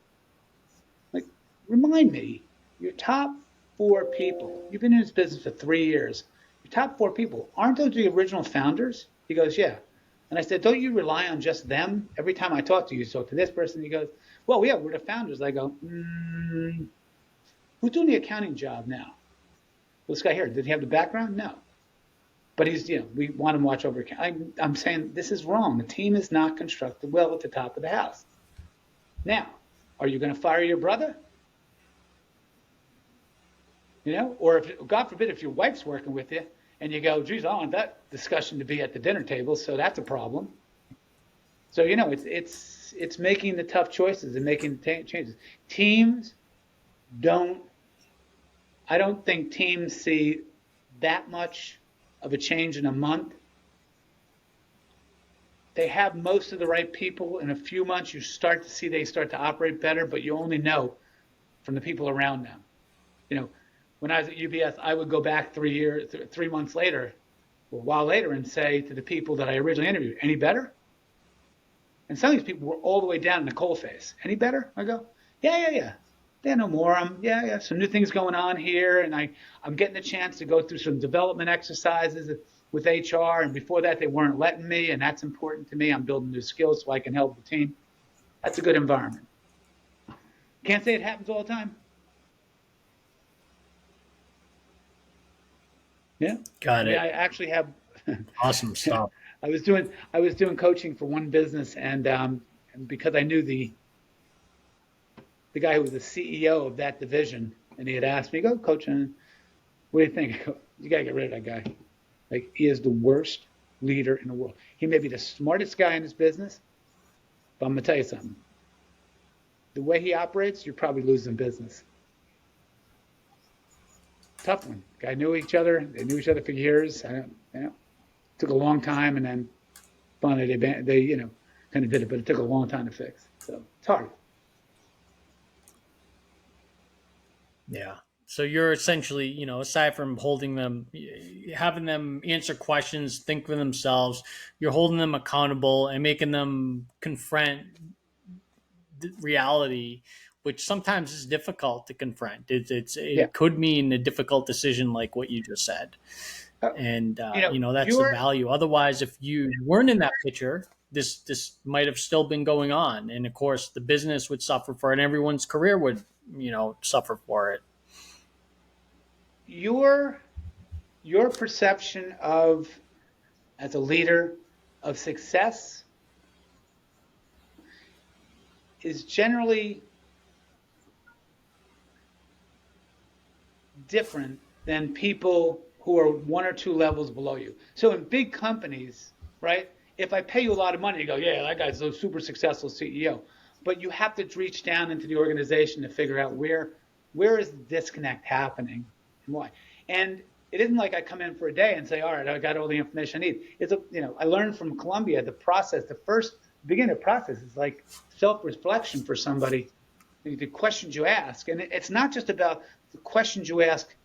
[SPEAKER 2] like, remind me, your top 4 people. You've been in this business for 3 years. Your top 4 people, aren't those the original founders? He goes, yeah. And I said, don't you rely on just them? Every time I talk to you, talk to this person. He goes, well, yeah, we're the founders. I go, who's doing the accounting job now? Well, this guy here, did he have the background? No. But he's, we want him to watch over. I'm saying this is wrong. The team is not constructed well at the top of the house. Now, are you going to fire your brother? Or if, God forbid, if your wife's working with you and you go, geez, I want that discussion to be at the dinner table, so that's a problem. So, it's making the tough choices and making changes. I don't think teams see that much of a change in a month. They have most of the right people. In a few months, you start to see they start to operate better, but you only know from the people around them. When I was at UBS, I would go back 3 months later, or a while later, and say to the people that I originally interviewed, any better? And some of these people were all the way down in the coal face. Any better? I go, yeah. Yeah, no more. Some new things going on here, and I'm getting a chance to go through some development exercises with HR, and before that they weren't letting me, and that's important to me. I'm building new skills so I can help the team. That's a good environment. Can't say it happens all the time. Yeah.
[SPEAKER 1] Got it.
[SPEAKER 2] I actually have
[SPEAKER 1] awesome stuff.
[SPEAKER 2] I was doing coaching for one business, and because I knew the guy who was the CEO of that division, and he had asked me, go coaching, what do you think? I go, you got to get rid of that guy. Like, he is the worst leader in the world. He may be the smartest guy in his business, but I'm going to tell you something. The way he operates, you're probably losing business. Tough one. Guy knew each other. They knew each other for years. Took a long time, and then finally they kind of did it, but it took a long time to fix. So it's hard.
[SPEAKER 1] Yeah. So you're essentially, aside from holding them, having them answer questions, think for themselves, you're holding them accountable and making them confront reality, which sometimes is difficult to confront. It could mean a difficult decision like what you just said. And, that's the value. Otherwise, if you weren't in that picture, this might have still been going on. And of course, the business would suffer for it and everyone's career would, suffer for it.
[SPEAKER 2] Your perception of, as a leader, of success is generally different than people who are 1 or 2 levels below you. So in big companies, right, if I pay you a lot of money, you go, yeah, that guy's a super successful CEO. But you have to reach down into the organization to figure out where is the disconnect happening and why. And it isn't like I come in for a day and say, all right, I got all the information I need. I learned from Columbia, the beginning of the process is like self-reflection for somebody, the questions you ask. And it's not just about the questions you ask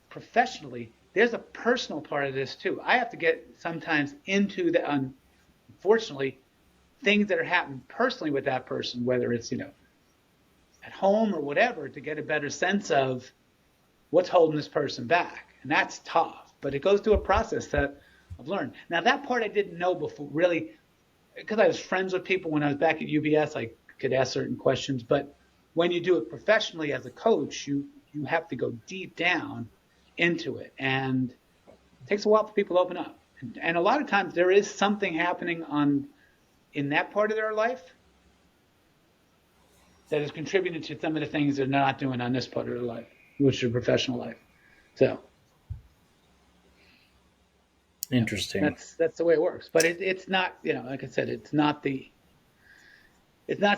[SPEAKER 2] professionally. There's a personal part of this too. I have to get sometimes into the, unfortunately, things that are happening personally with that person, whether it's, at home or whatever, to get a better sense of what's holding this person back. And that's tough, but it goes through a process that I've learned. Now, that part I didn't know before, really, because I was friends with people when I was back at UBS, I could ask certain questions. But when you do it professionally as a coach, you have to go deep down into it. And it takes a while for people to open up. And a lot of times there is something happening in that part of their life that is contributing to some of the things they're not doing on this part of their life, which is their professional life. So
[SPEAKER 1] interesting.
[SPEAKER 2] That's the way it works. But it's not, like I said, it's not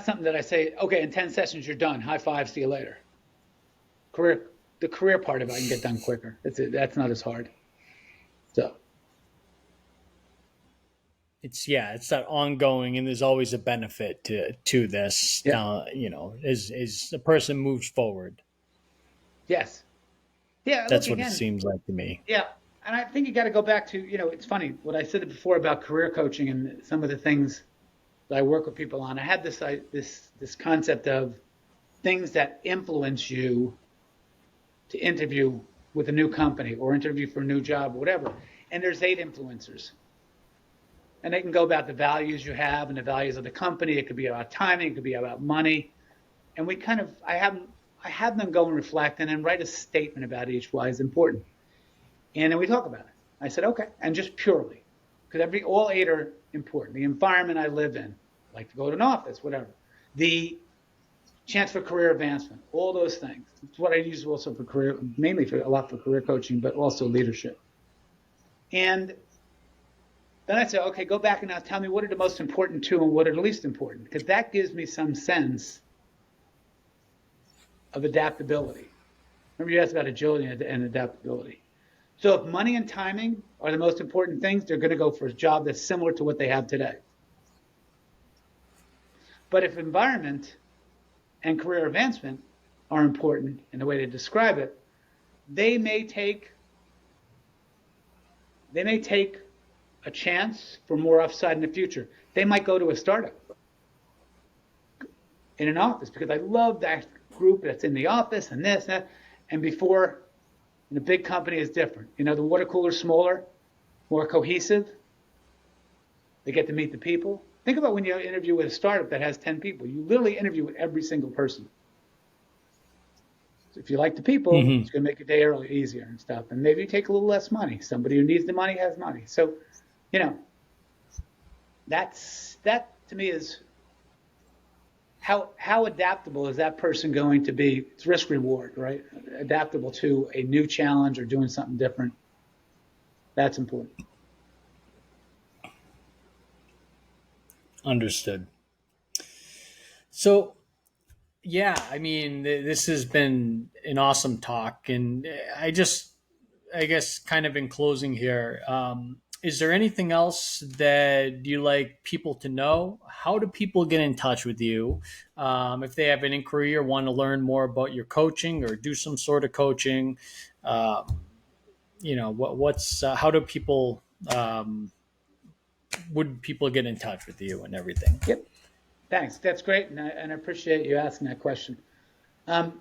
[SPEAKER 2] something that I say, okay, in 10 sessions you're done. High five, see you later. The career part of it I can get done quicker. That's not as hard. So
[SPEAKER 1] it's that ongoing, and there's always a benefit to this.
[SPEAKER 2] Yeah.
[SPEAKER 1] As a person moves forward.
[SPEAKER 2] Yes. Yeah. Look
[SPEAKER 1] That's what it
[SPEAKER 2] again.
[SPEAKER 1] seems like to me.
[SPEAKER 2] Yeah. And I think you got to go back to, it's funny what I said before about career coaching and some of the things that I work with people on. I had this concept of things that influence you to interview with a new company or interview for a new job or whatever. And there's 8 influencers. And they can go about the values you have and the values of the company. It could be about timing. It could be about money. And I have them go and reflect and then write a statement about each why is important. And then we talk about it. I said, okay, and just purely, because all 8 are important. The environment I live in, like to go to an office, whatever. The chance for career advancement, all those things. It's what I use also for career, mainly a lot for career coaching, but also leadership. And then I say, okay, go back and now tell me what are the most important 2 and what are the least important, because that gives me some sense of adaptability. Remember you asked about agility and adaptability. So if money and timing are the most important things, they're going to go for a job that's similar to what they have today. But if environment and career advancement are important in the way they describe it, they may take a chance for more upside in the future. They might go to a startup in an office because I love that group that's in the office and this and that. And before, in a big company is different. The water cooler's smaller, more cohesive. They get to meet the people. Think about when you interview with a startup that has 10 people. You literally interview with every single person. So if you like the people, it's going to make your day easier and stuff. And maybe you take a little less money. Somebody who needs the money has money. So, that to me is how adaptable is that person going to be? It's risk reward, right? Adaptable to a new challenge or doing something different. That's important.
[SPEAKER 1] Understood. So, yeah, I mean, this has been an awesome talk, and I guess, kind of in closing here, is there anything else that you like people to know? How do people get in touch with you if they have an inquiry or want to learn more about your coaching or do some sort of coaching? How do people would people get in touch with you and everything?
[SPEAKER 2] Yep. Thanks. That's great, and I appreciate you asking that question. I'm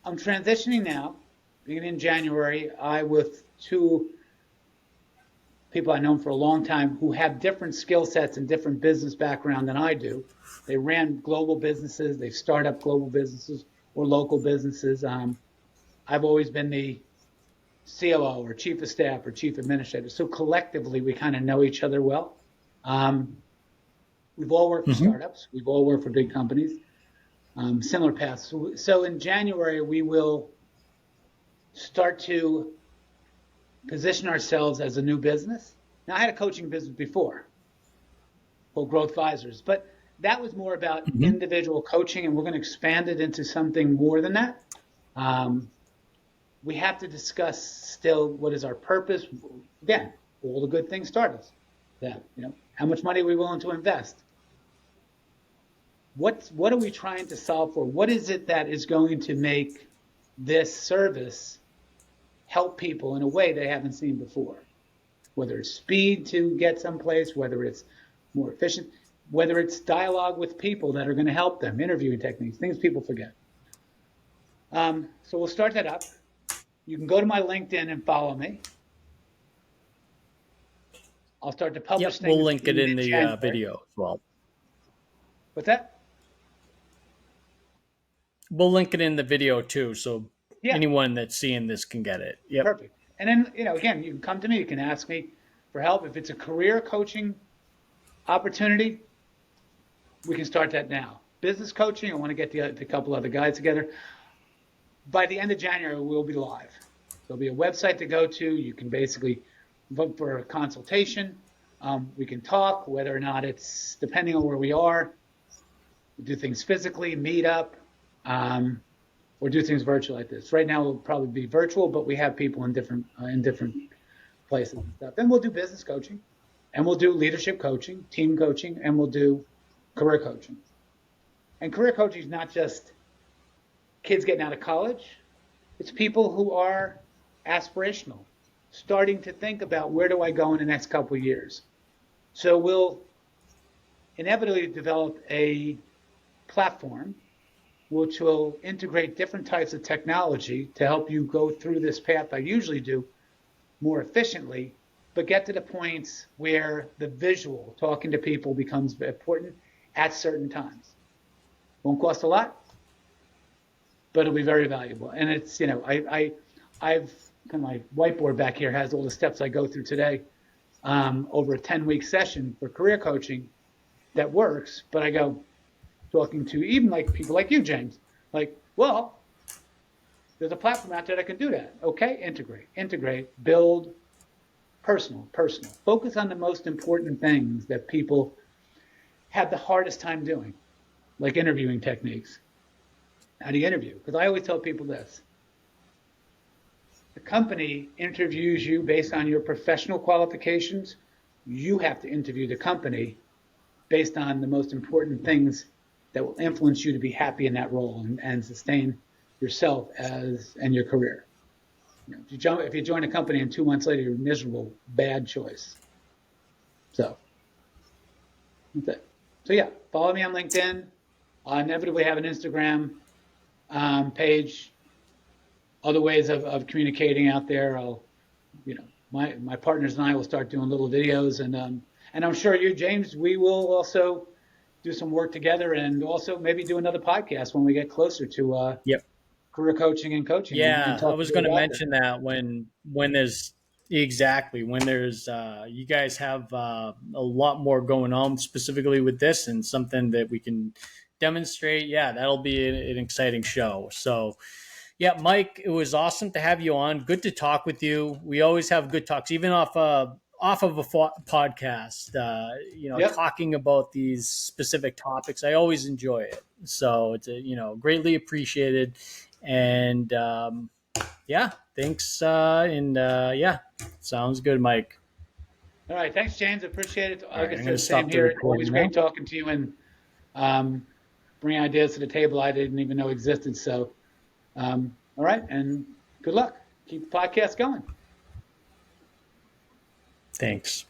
[SPEAKER 2] transitioning now, beginning in January. With 2 people I've known for a long time who have different skill sets and different business background than I do. They ran global businesses. They start up global businesses or local businesses. I've always been the COO or chief of staff or chief administrator. So collectively, we kind of know each other well. We've all worked for startups. We've all worked for big companies, similar paths. So in January, we will start to position ourselves as a new business. Now, I had a coaching business before called Growth Advisors, but that was more about individual coaching, and we're going to expand it into something more than that. We have to discuss still what is our purpose. Again, all the good things start us. That, how much money are we willing to invest? What are we trying to solve for? What is it that is going to make this service help people in a way they haven't seen before? Whether it's speed to get someplace, whether it's more efficient, whether it's dialogue with people that are going to help them, interviewing techniques, things people forget. So we'll start that up. You can go to my LinkedIn and follow me. I'll start to publish things.
[SPEAKER 1] We'll link it in the video as well.
[SPEAKER 2] What's that?
[SPEAKER 1] We'll link it in the video too, so anyone that's seeing this can get it. Yep.
[SPEAKER 2] Perfect. And then, again, you can come to me. You can ask me for help. If it's a career coaching opportunity, we can start that now. Business coaching, I want to get the couple other guys together. By the end of January, we'll be live. There'll be a website to go to. You can basically vote for a consultation. We can talk, whether or not it's, depending on where we are, we do things physically, meet up, or do things virtual like this. Right now, it'll probably be virtual, but we have people in different places and stuff. Then we'll do business coaching. And we'll do leadership coaching, team coaching, and we'll do career coaching. And career coaching is not just kids getting out of college. It's people who are aspirational, starting to think about where do I go in the next couple of years. So we'll inevitably develop a platform which will integrate different types of technology to help you go through this path I usually do more efficiently, but get to the points where the visual, talking to people, becomes important at certain times. Won't cost a lot, but it'll be very valuable. And it's, you know, I've kind of, my whiteboard back here has all the steps I go through today over a 10-week session for career coaching that works. But I go talking to even like people like you, James, like, well, there's a platform out there that can do that. Okay, integrate, build, personal. Focus on the most important things that people have the hardest time doing, like interviewing techniques. How do you interview? Because I always tell people this. The company interviews you based on your professional qualifications. You have to interview the company based on the most important things that will influence you to be happy in that role and sustain yourself and your career. You know, if you join a company and 2 months later you're miserable, bad choice. So that's it. So yeah, follow me on LinkedIn. I'll inevitably have an Instagram page. Other ways of communicating out there. I'll, you know, my partners and I will start doing little videos, and I'm sure you, James, we will also do some work together, and also maybe do another podcast when we get closer to career coaching and coaching.
[SPEAKER 1] Yeah,
[SPEAKER 2] and
[SPEAKER 1] I was going to mention that when there's you guys have a lot more going on specifically with this, and something that we can demonstrate. Yeah, that'll be an exciting show. So yeah, Mike, it was awesome to have you on. Good to talk with you. We always have good talks, even off of a podcast, talking about these specific topics. I always enjoy it. So it's, greatly appreciated. And thanks. Sounds good, Mike.
[SPEAKER 2] All right. Thanks, James. Appreciate it.
[SPEAKER 1] Like
[SPEAKER 2] I said, same here. Always great talking to you, and bring ideas to the table I didn't even know existed. So, all right. And good luck. Keep the podcast going.
[SPEAKER 1] Thanks.